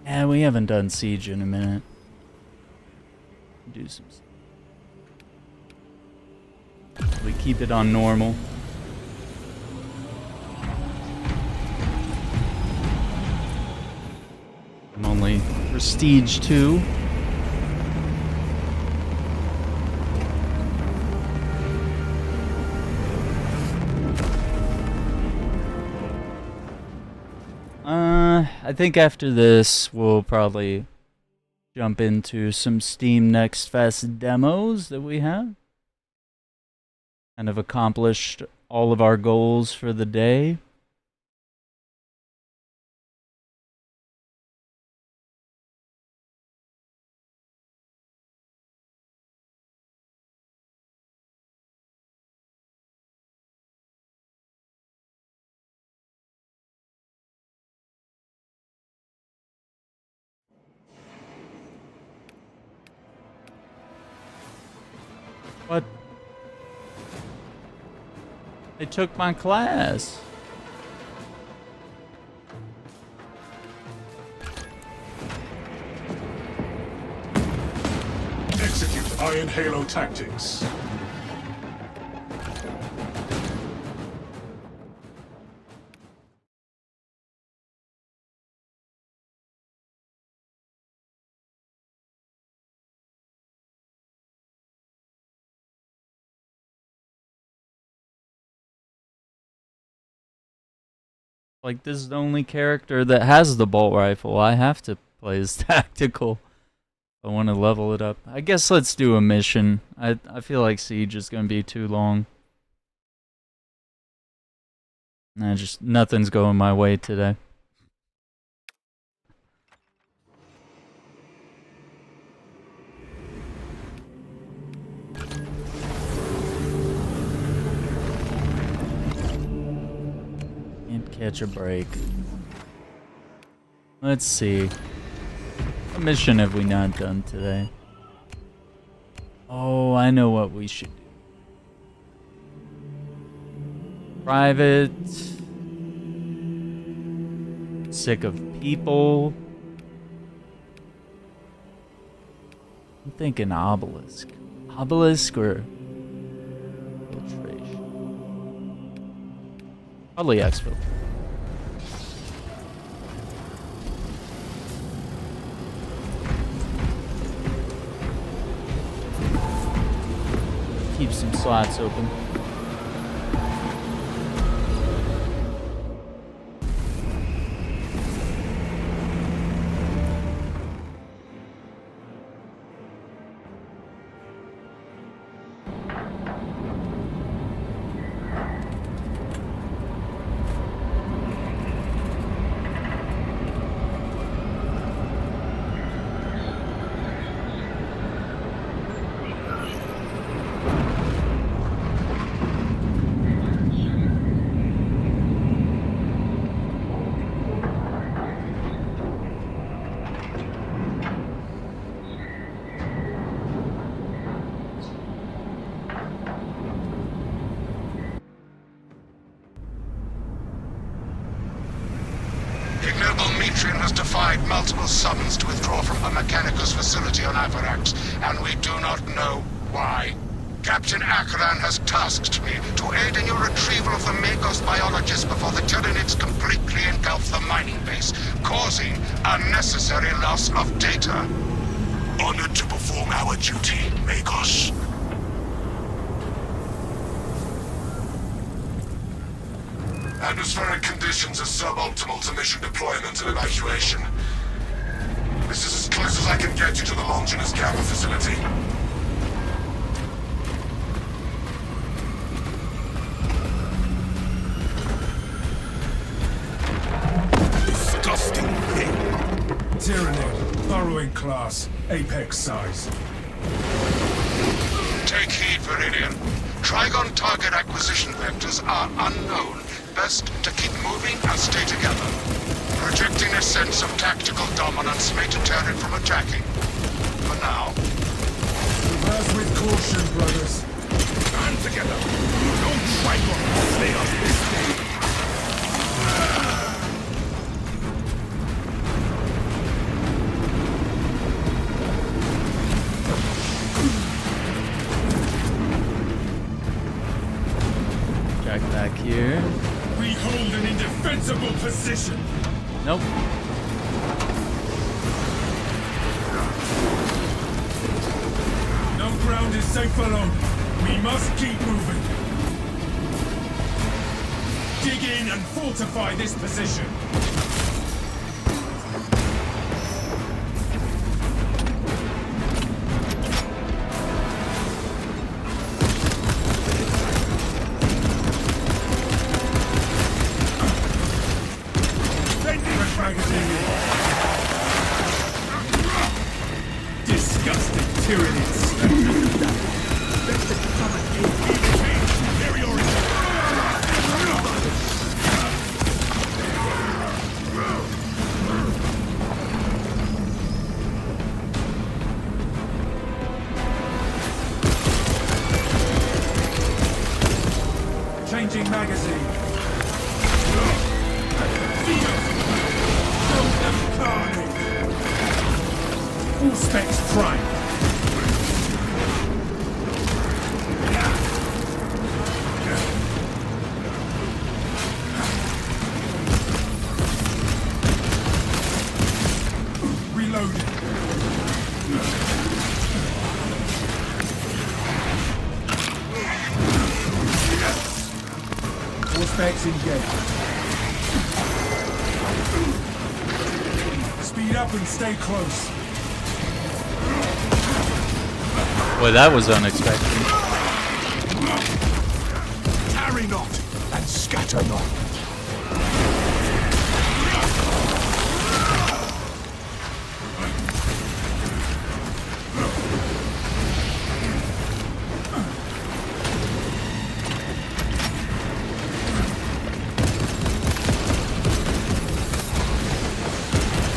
Yeah, we haven't done siege in a minute. Do some. We keep it on normal. I'm only prestige 2. I think after this, we'll probably jump into some Steam Next Fest demos that we have. Kind of accomplished all of our goals for the day. What? They took my class. Execute Iron Halo tactics. Like, this is the only character that has the bolt rifle. I have to play as tactical. I want to level it up. I guess let's do a mission. I feel like Siege is going to be too long. Nothing's going my way today. Can't catch a break. Let's see. What mission have we not done today? Oh, I know what we should do. Private. Sick of people. I'm thinking obelisk. Obelisk or filtration? Probably exfil. Keep some slots open. Multiple summons to withdraw from a Mechanicus facility on Avarax, and we do not know why. Captain Akran has tasked me to aid in your retrieval of the Magos biologists before the Tyranids completely engulf the mining base, causing unnecessary loss of data. Honored to perform our duty, Magos. Atmospheric conditions are suboptimal to mission deployment and evacuation. This is as close as I can get you to the Longinus Kappa facility. Disgusting thing. Tyranid, burrowing class, apex size. Take heed, Viridian. Trigon target acquisition vectors are unknown. Best to keep moving and stay together. Projecting a sense of tactical dominance may deter it from attacking. For now. Reverse with caution, brothers. Stand together. Don't try to slay us this day. Jack back here. We hold an indefensible position. Nope. No ground is safe for long. We must keep moving. Dig in and fortify this position. Disgusting Tyranids. Swapping magazine. Carnage. All specs prime. Reloading. All specs engaged. Speed up and stay close. Boy, that was unexpected. Tarry not and scatter not.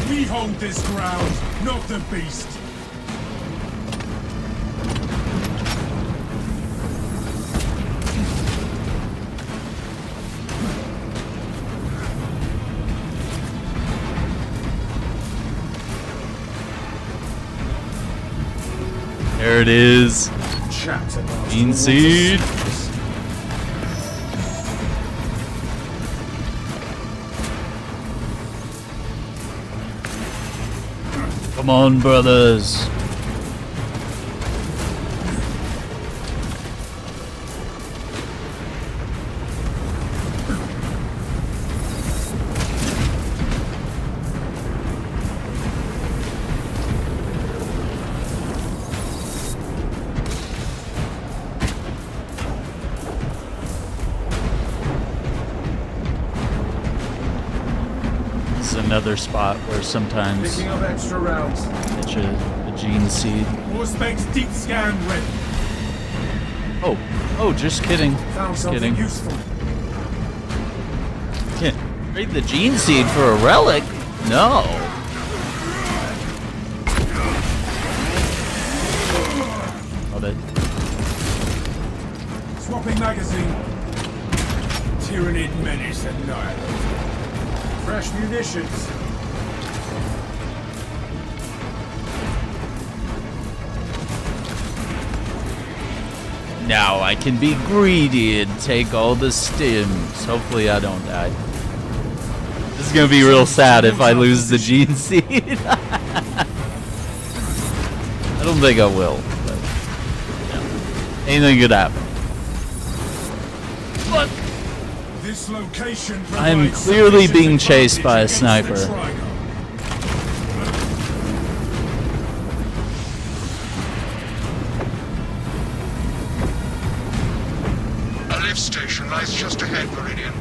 We hold this ground, not the beast. There it is. Bean seed. Come on, brothers. Another spot where sometimes Picking up extra rounds. catch a gene seed. More specs deep scan ready. Oh, just kidding. Found Just something kidding. useful. Can't trade the gene seed for a relic. No. Love it. Swapping magazine. Tyranid menace annihilated. Fresh munitions. Now I can be greedy and take all the stims. Hopefully I don't die. This is gonna be real sad if I lose the gene seed. I don't think I will, but yeah. Anything could happen. But This location I'm provides clearly sufficient being chased by a advantage sniper. against the Trigon. A lift station lies just ahead, Meridian.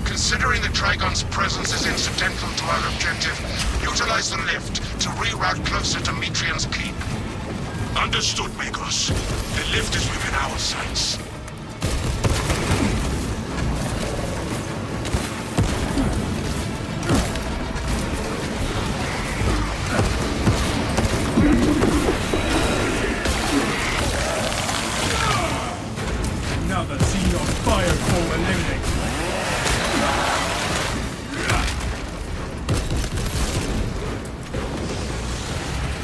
Considering the Trigon's presence is incidental to our objective, utilize the lift to reroute closer to Metrian's keep. Understood, Magos. The lift is within our sights. Another Xenon fireball eliminated.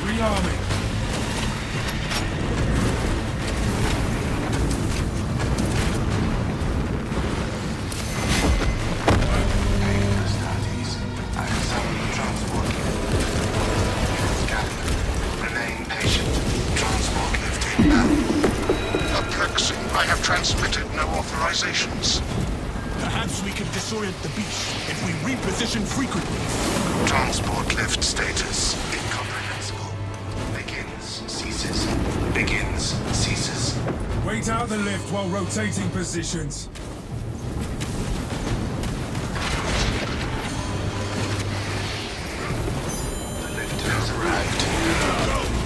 Rearming. Remain patient. Transport lift inbound. Perplexing. I have transmitted no authorizations. Perhaps we can disorient the beast if we reposition frequently. Transport lift status incomprehensible. Begins, ceases. Begins, ceases. Wait out the lift while rotating positions. The lift has arrived.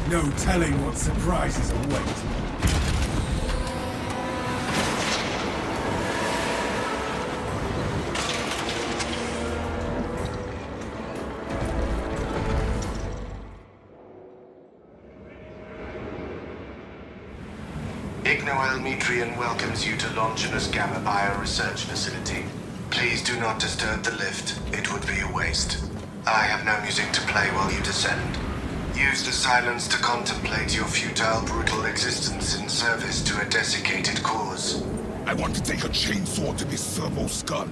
No telling what surprises await. Igno-Elmetrian welcomes you to Longinus Gamma Bio-Research Facility. Please do not disturb the lift. It would be a waste. I have no music to play while you descend. Use the silence to contemplate your futile, brutal existence in service to a desiccated cause. I want to take a chainsaw to this servo skull.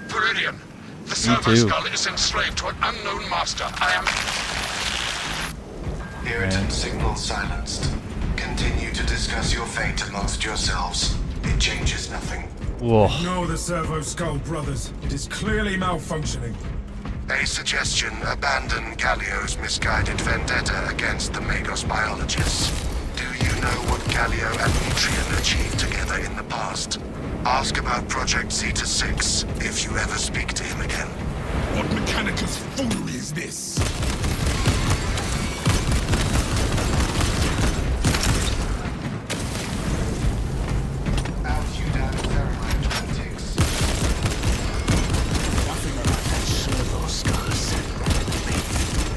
Viridian, the servo skull is enslaved to an unknown master. I am... Irritant signal silenced. Continue to discuss your fate amongst yourselves. It changes nothing. Whoa. Ignore the servo skull, brothers. It is clearly malfunctioning. A suggestion: abandon Gallio's misguided vendetta against the Magos biologists. Do you know what Gallio and Nutrien achieved together in the past? Ask about Project Zeta 6 if you ever speak to him again. What Mechanicus foolery is this?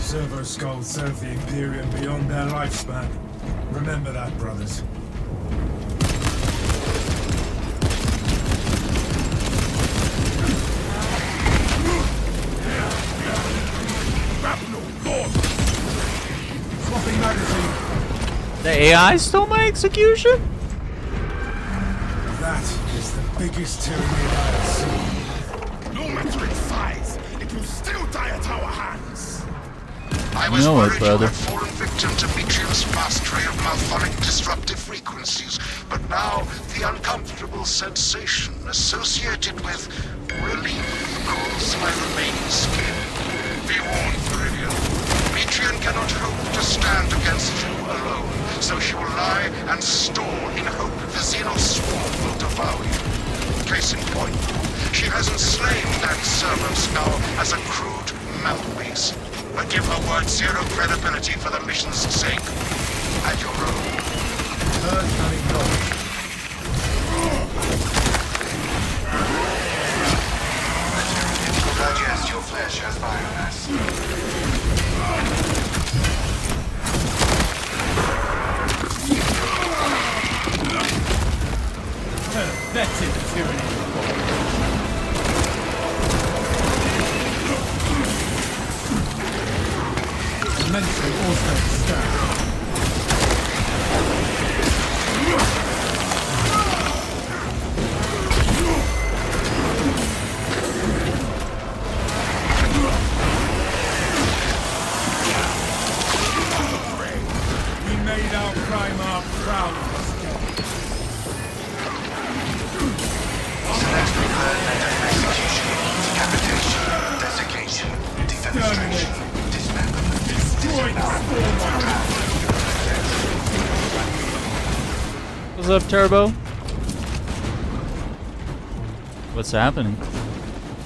Servo skulls serve the Imperium beyond their lifespan. Remember that, brothers. Swapping magazine. The AI stole my execution? That is the biggest Tyranid I have seen. No matter its size, it will still die at our hands. I was know it, worried brother. you had fallen victim to Metrium's fast trail of malphonic disruptive frequencies, but now the uncomfortable sensation associated with relief cools my remaining skin. Be warned, Viridian. Metrium cannot hope to stand against you alone, so she will lie and stall in hope the Xenos swarm will devour you. Case in point, she has enslaved that servo skull as a crude mouthpiece. But give her word zero credibility for the mission's sake. At your own. Purge having gone. Digest your flesh as biomass. That's it, Tyranid. Immensely automated stack. We made our Primarch proud of us. Select preferred method of execution: decapitation, desiccation, defenestration, dismemberment. What's up, Turbo? What's happening?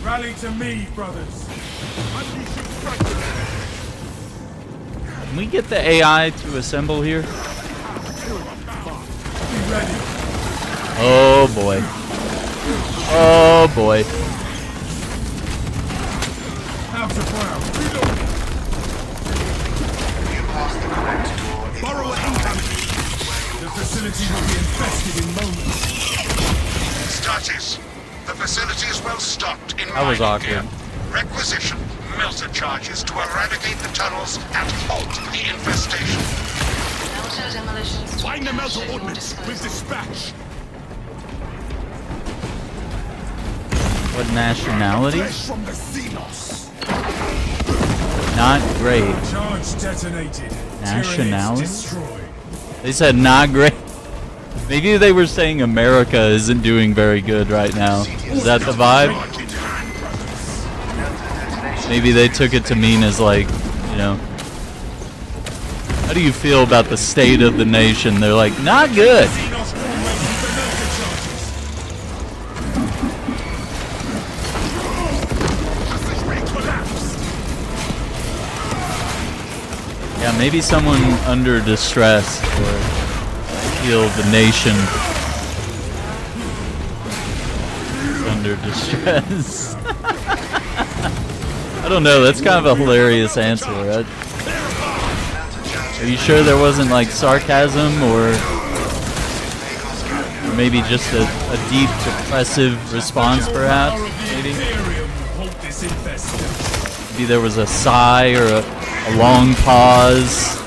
Rally to me, brothers. Can we get the AI to assemble here? Be ready. Oh boy. Oh boy. Out of ground. You pass the correct door. Borrow incoming. The facility will be infested in moments. Status. The facility is well stocked in That was mining awkward. gear. Requisition melter charges to eradicate the tunnels and halt the infestation. Melter demolitions. Find the melter ordnance with dispatch. What nationality? Flesh from the Xenos. Not great. Charge detonated. Nationality? Tyranids destroyed. They said not great. Maybe they were saying America isn't doing very good right now. Is that the vibe? Maybe they took it to mean as like, you know, how do you feel about the state of the nation? They're like, not good. Xenos formation the melter charges. Passageway collapsed. Yeah, maybe someone under distress or feel the nation is under distress. I don't know, that's kind of a hilarious answer, right? Are you sure there wasn't like sarcasm or Or maybe just a deep depressive response, perhaps. Maybe. Maybe there was a sigh or a long pause.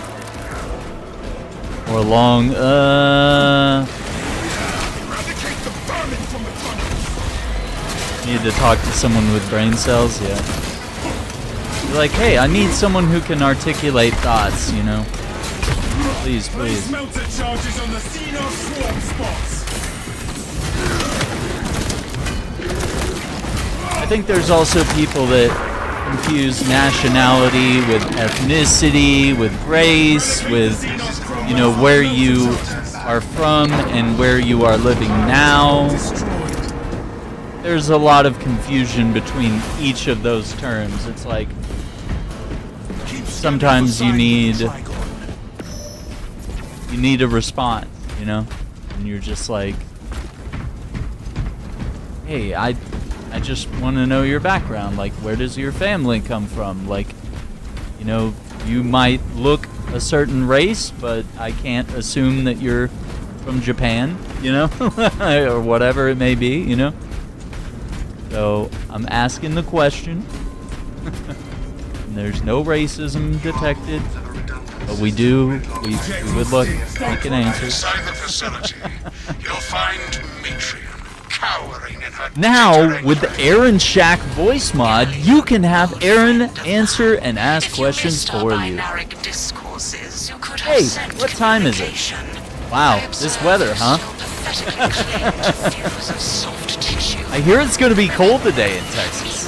Or a long, Need to talk to someone with brain cells, yeah. You're like, hey, I need someone who can articulate thoughts, you know? Please, please. I think there's also people that confuse nationality with ethnicity, with race, with, you know, where you are from and where you are living now. There's a lot of confusion between each of those terms. It's like sometimes you need a response, you know? And you're just like, hey, I just want to know your background. Like, where does your family come from? Like, you know, you might look a certain race, but I can't assume that you're from Japan, you know? Or whatever it may be, you know? So, I'm asking the question. And there's no racism detected. But we would look, we can answer. Inside the facility, you'll find Matrion cowering in her Now, with the Aaron Shack voice mod, you can have Aaron answer and ask questions for you. Hey, what time is it? Wow, this weather, huh? I hear it's going to be cold today in Texas.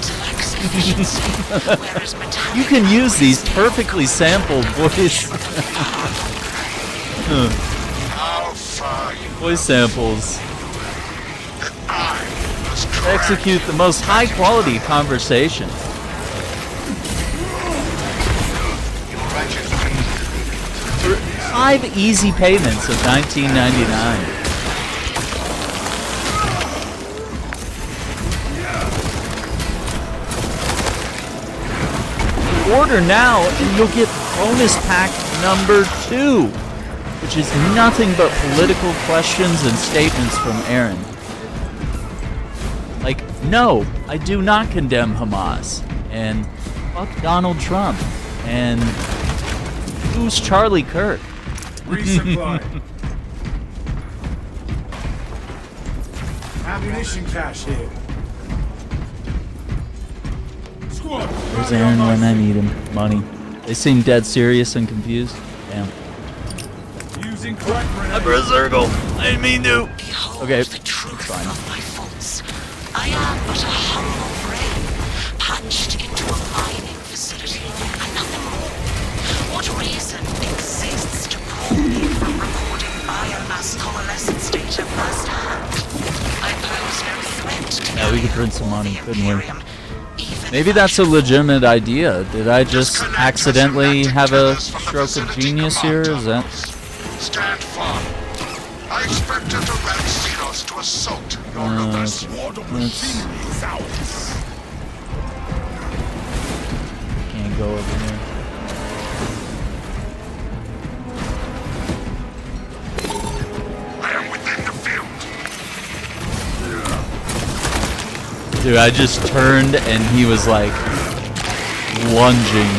You can use these perfectly sampled voice samples to execute the most high-quality conversation. For 5 easy payments of $19.99. Order now and you'll get bonus pack number 2, which is nothing but political questions and statements from Aaron. Like, no, I do not condemn Hamas, and fuck Donald Trump, and who's Charlie Kirk? Resupply. Ammunition cache here. Where's Aaron when I need him? Money. They seem dead serious and confused. Damn. I'm for a circle. I didn't mean to. Okay, it's fine. I am but a humble brain, patched into a mining facility and nothing more. What reason exists to pull me from recording biomass coalescence data firsthand? I pose no threat to Yeah, we could print some money, couldn't we? Maybe that's a legitimate idea. Did I just accidentally have a stroke of genius here? Is that? Stand firm. I expect you to rally Xenos to assault your reverse ward of machine is ours. Can't go over here. I am within the field. Dude, I just turned and he was like lunging.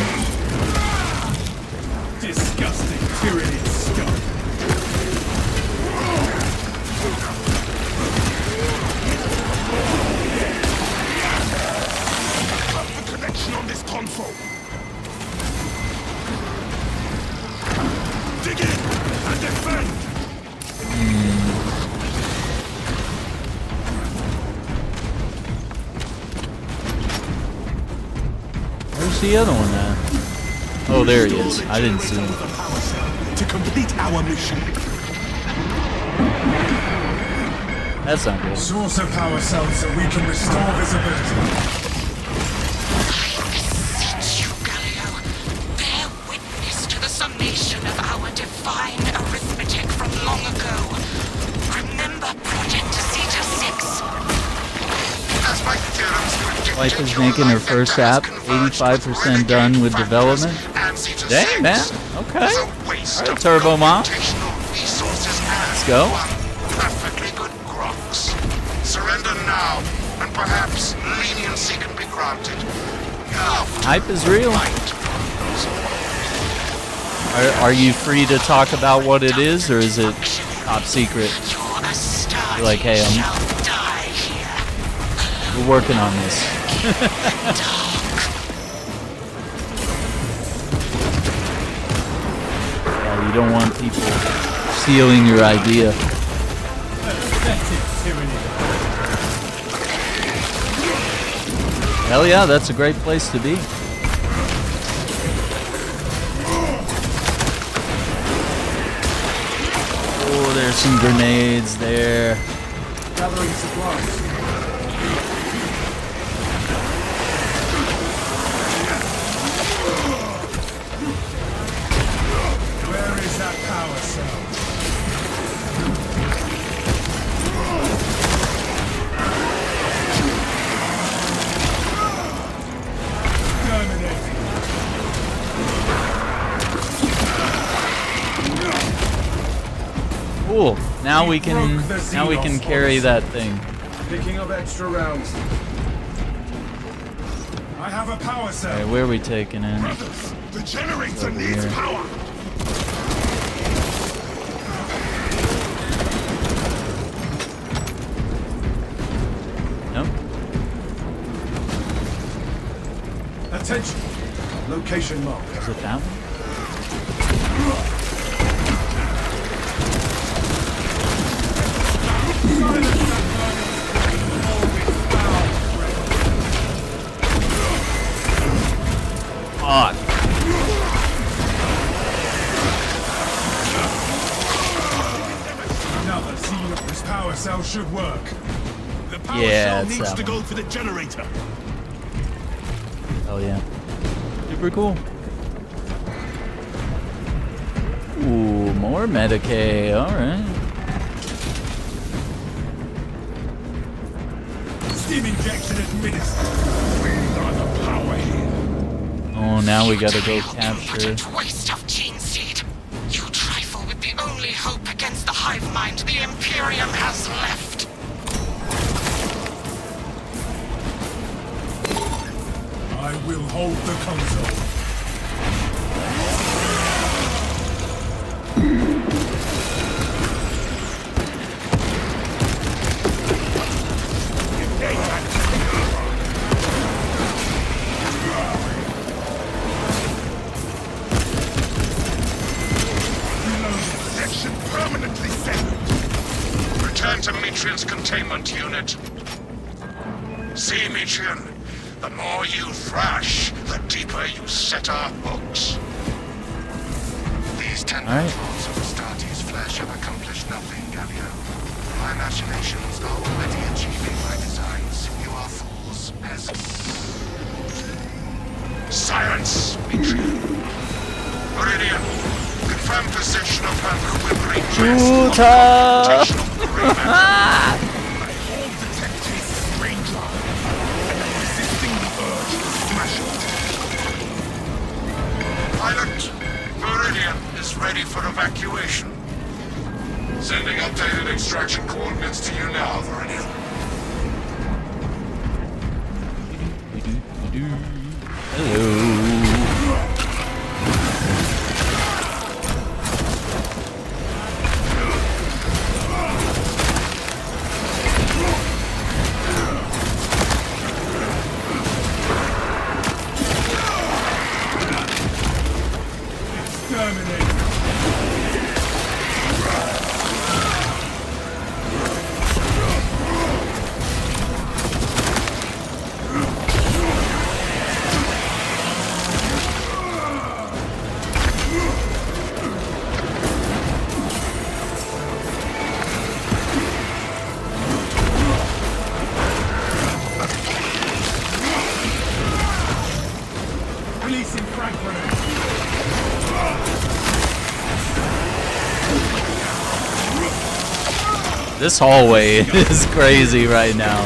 Disgusting Tyranid scum. The connection on this console. Dig in and defend. Where's the other one at? Oh, there he is. I didn't see him. To complete our mission. That's not good. Source of power cells so we can restore visibility. I beseech you, Galileo, bear witness to the summation of our divine arithmetic from long ago. Remember Project Zeta 6? As my theorems predict, Wife is making her first app, 85% done with development. Dang, man. Okay. Alright, Turbo Mom. Let's go. Perfectly good Surrender now, and perhaps leniency can be granted. Hype is real. Are you free to talk about what it is, or is it top secret? You're like, hey, we're working on this. Yeah, you don't want people stealing your idea. Hell yeah, that's a great place to be. Oh, there's some grenades there. Gathering supplies. Where is that power cell? Cool. Now we can carry that thing. Picking up extra rounds. I have a power cell. Alright, where are we taking it? The generator Over needs here. power. Nope. Attention. Location marked. Is it that one? Fuck. Another seal. This power cell should work. The power Yeah, cell it's needs that to one. go to the generator. Oh yeah. Super cool. Ooh, more Medicaid. Alright. Steam injection administered. We are the power here. Oh, now we gotta go capture. Waste of gene seed. You trifle with the only hope against the hive mind the Imperium has left. I will hold the console. Protection permanently set. Return to Metrian's containment unit. See, Metrian, the more you thrash, the deeper you set our hooks. These 10 Alright. patrols of Astartes' flesh have accomplished nothing, Galio. My machinations are already achieving my designs. You are fools, peasants. Silence, Metrian. Meridian, confirm possession of her quivering breast. Rotational agreement. All detectives range line. Resisting the urge to smash it. Pilot, Meridian is ready for evacuation. Sending updated extraction coordinates to you now, Meridian. Hello. Terminate. Releasing frag grenade. This hallway is crazy right now.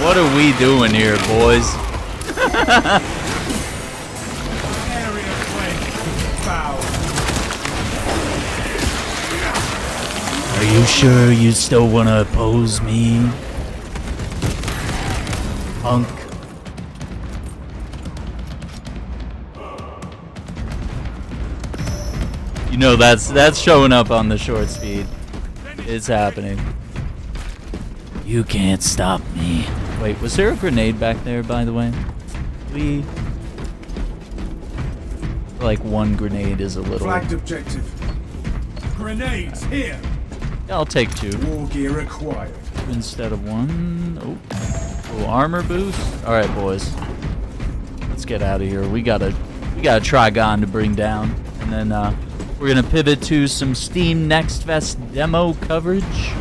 What are we doing here, boys? Area flank. Foul. you sure you still wanna oppose me? Punk. You know that's showing up on the short speed. It's happening. You can't stop me. Wait, was there a grenade back there, by the way? Like one grenade is a little... Flagged objective. Grenades, here! I'll take 2. War gear acquired. Instead of 1. Oh. Little armor boost. Alright, boys. Let's get out of here. We got a Trigon to bring down. And then, we're gonna pivot to some Steam Next Fest demo coverage.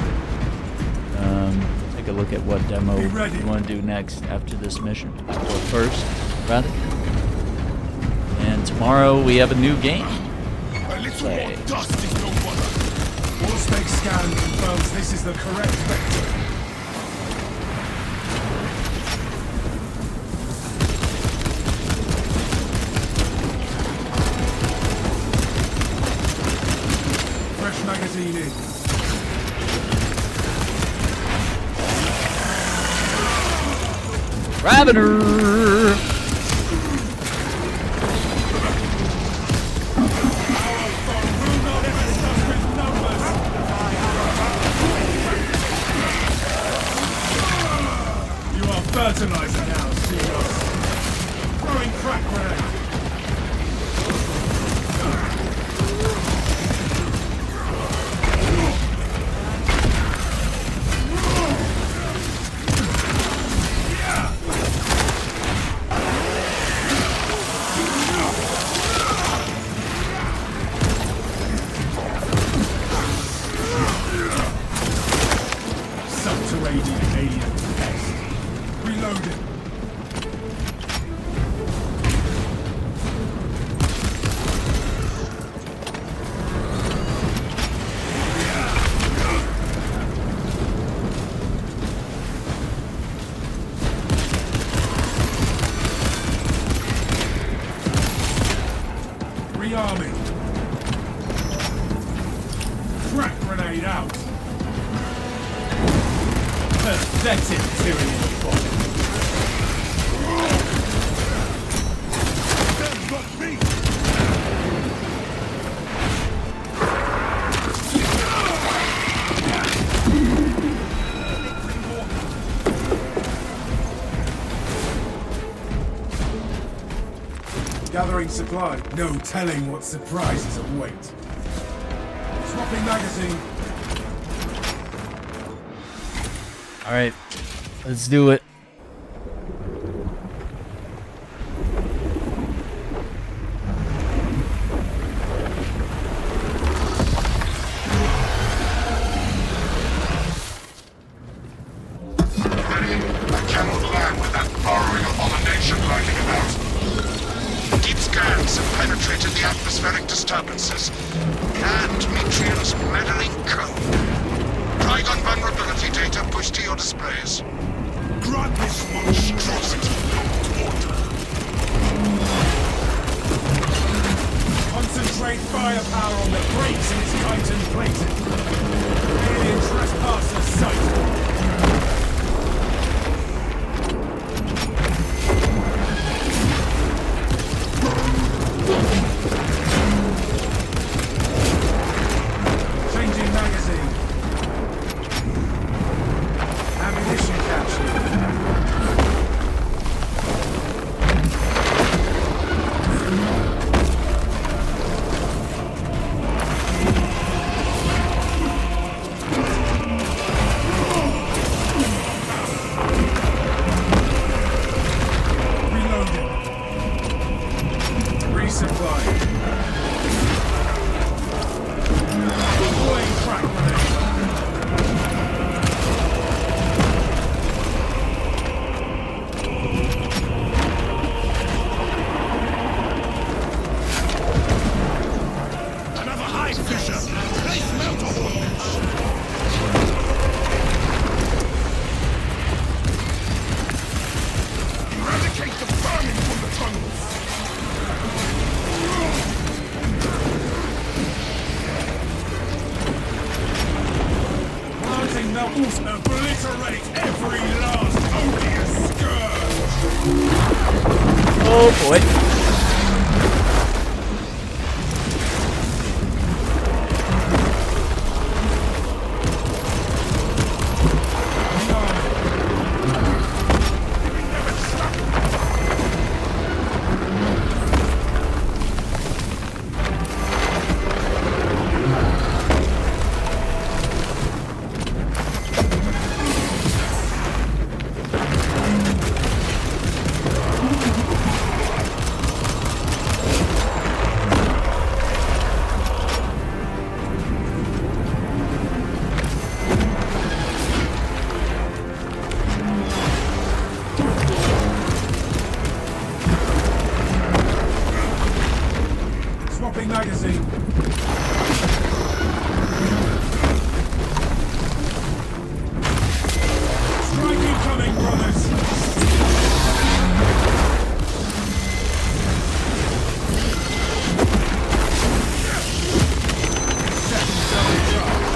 Take a look at what demo we want to do next after this mission, or first, rather. And tomorrow we have a new game. A little more dust is no wonder. Wallspec scan confirms this is the correct vector. Fresh magazine in. Ravener! You are fertilizer now, Seagulls. Throwing crack grenade. Subterranean alien pest. Reloading. Rearming. Crack grenade out. Pathetic Tyranid body. Them got me. Gathering supply. No telling what surprises await. Swapping magazine. Alright, let's do it. I cannot land with that burrowing abomination lurking about. Deep scans have penetrated the atmospheric disturbances and Metrian's meddling code. Trigon vulnerability data pushed to your displays. Grant this monstrosity no order. Concentrate firepower on the brakes in its chitin plating. Alien trespasser sighted. Changing magazine. Ammunition capture. Obliterate every last odious scourge! Oh boy. Swapping magazine. Strike incoming, brothers! Second double charge.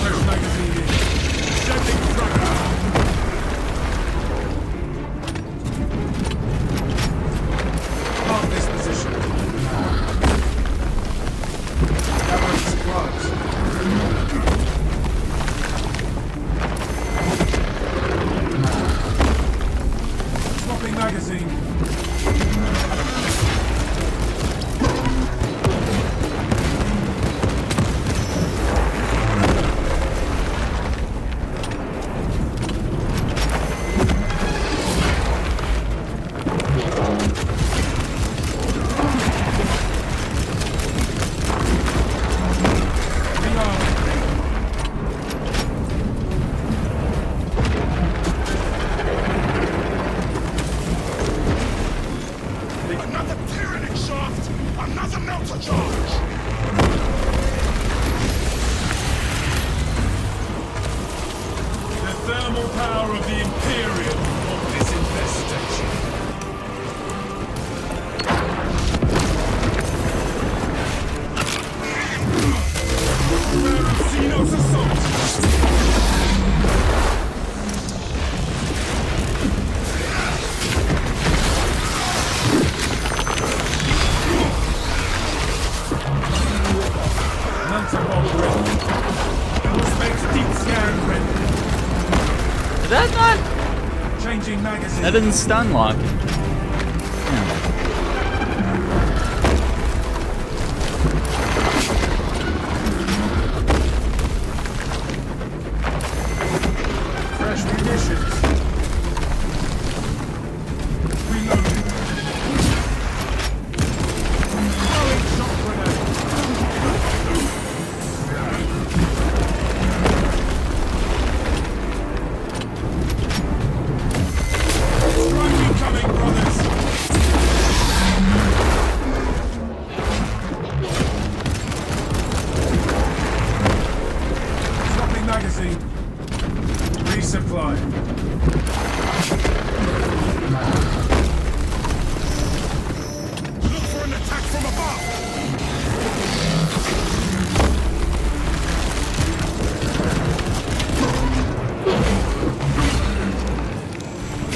Fresh magazine in. Sending trigger. Mark this position. Gathering supplies. Swapping magazine. Another tyranid shaft! Another melter charge! The thermal power of the Imperium of this infestation. Xenos assault! Melter bomb ready. Space deep scan ready. Did that not? Changing magazine. That didn't stun lock it. Yeah. Fresh munitions. Reloading. Throwing shock grenade. Strike incoming, brothers. Swapping magazine. Resupply. Look for an attack from above!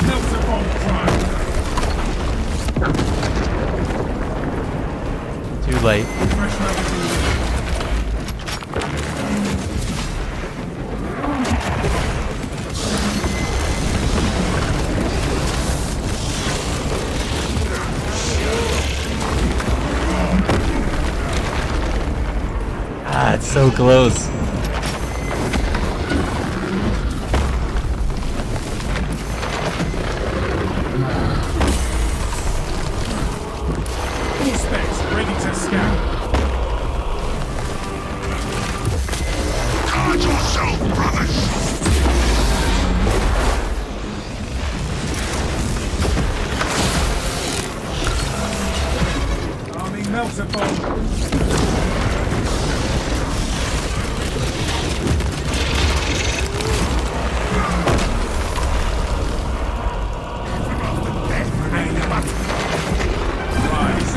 Melter bomb prime. Too late. Fresh magazine. Ah, it's so close. Full specs ready to scan. Guard yourself, brothers! Arming melter bomb. Rise.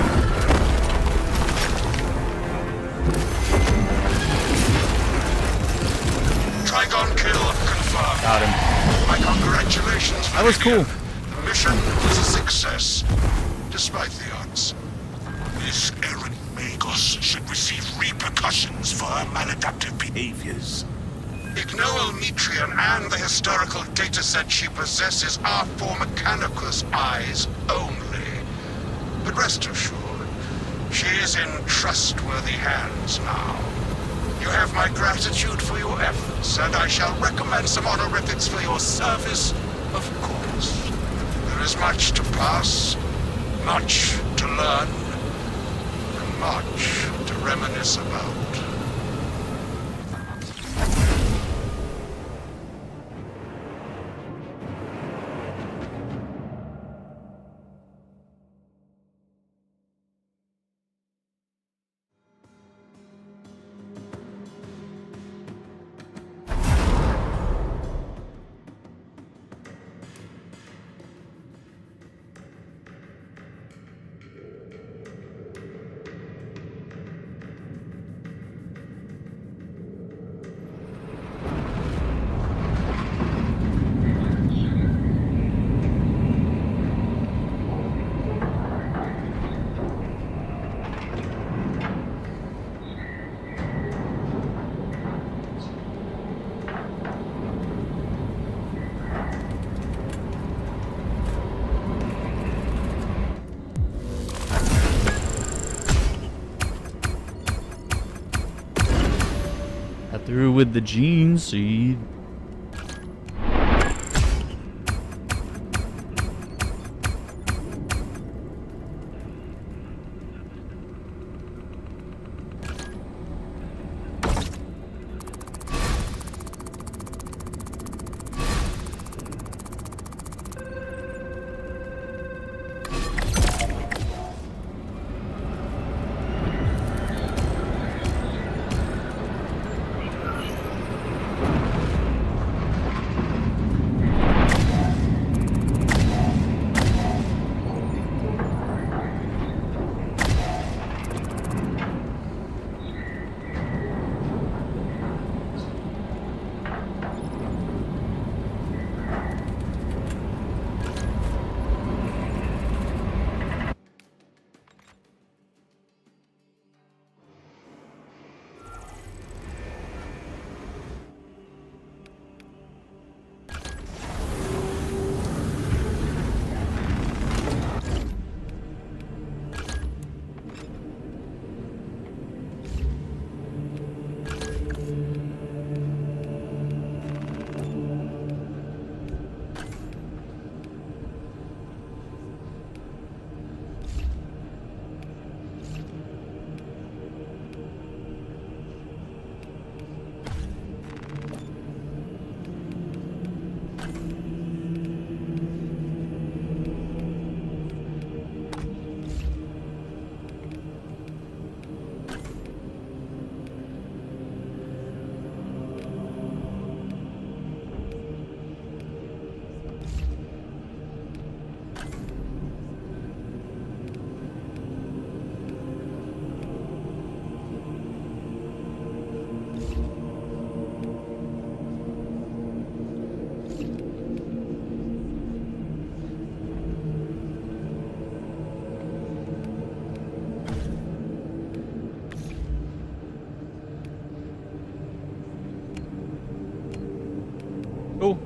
was cool. The mission was a success, despite the odds. This errant Magos should receive repercussions for her maladaptive behaviors. Ignore Metrian and the historical dataset she possesses are for Mechanicus eyes only. But rest assured, she is in trustworthy hands now. You have my gratitude for your efforts, and I shall recommend some honorifics for your service, of course. There is much to pass, much to learn, and much to reminisce about. Through with the gene seed. Cool.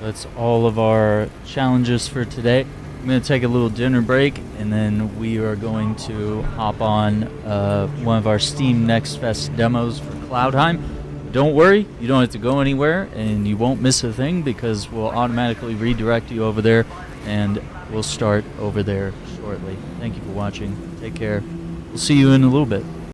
That's all of our challenges for today. I'm going to take a little dinner break, and then we are going to hop on one of our Steam Next Fest demos for Cloudheim. Don't worry, you don't have to go anywhere, and you won't miss a thing because we'll automatically redirect you over there, and we'll start over there shortly. Thank you for watching. Take care. We'll see you in a little bit.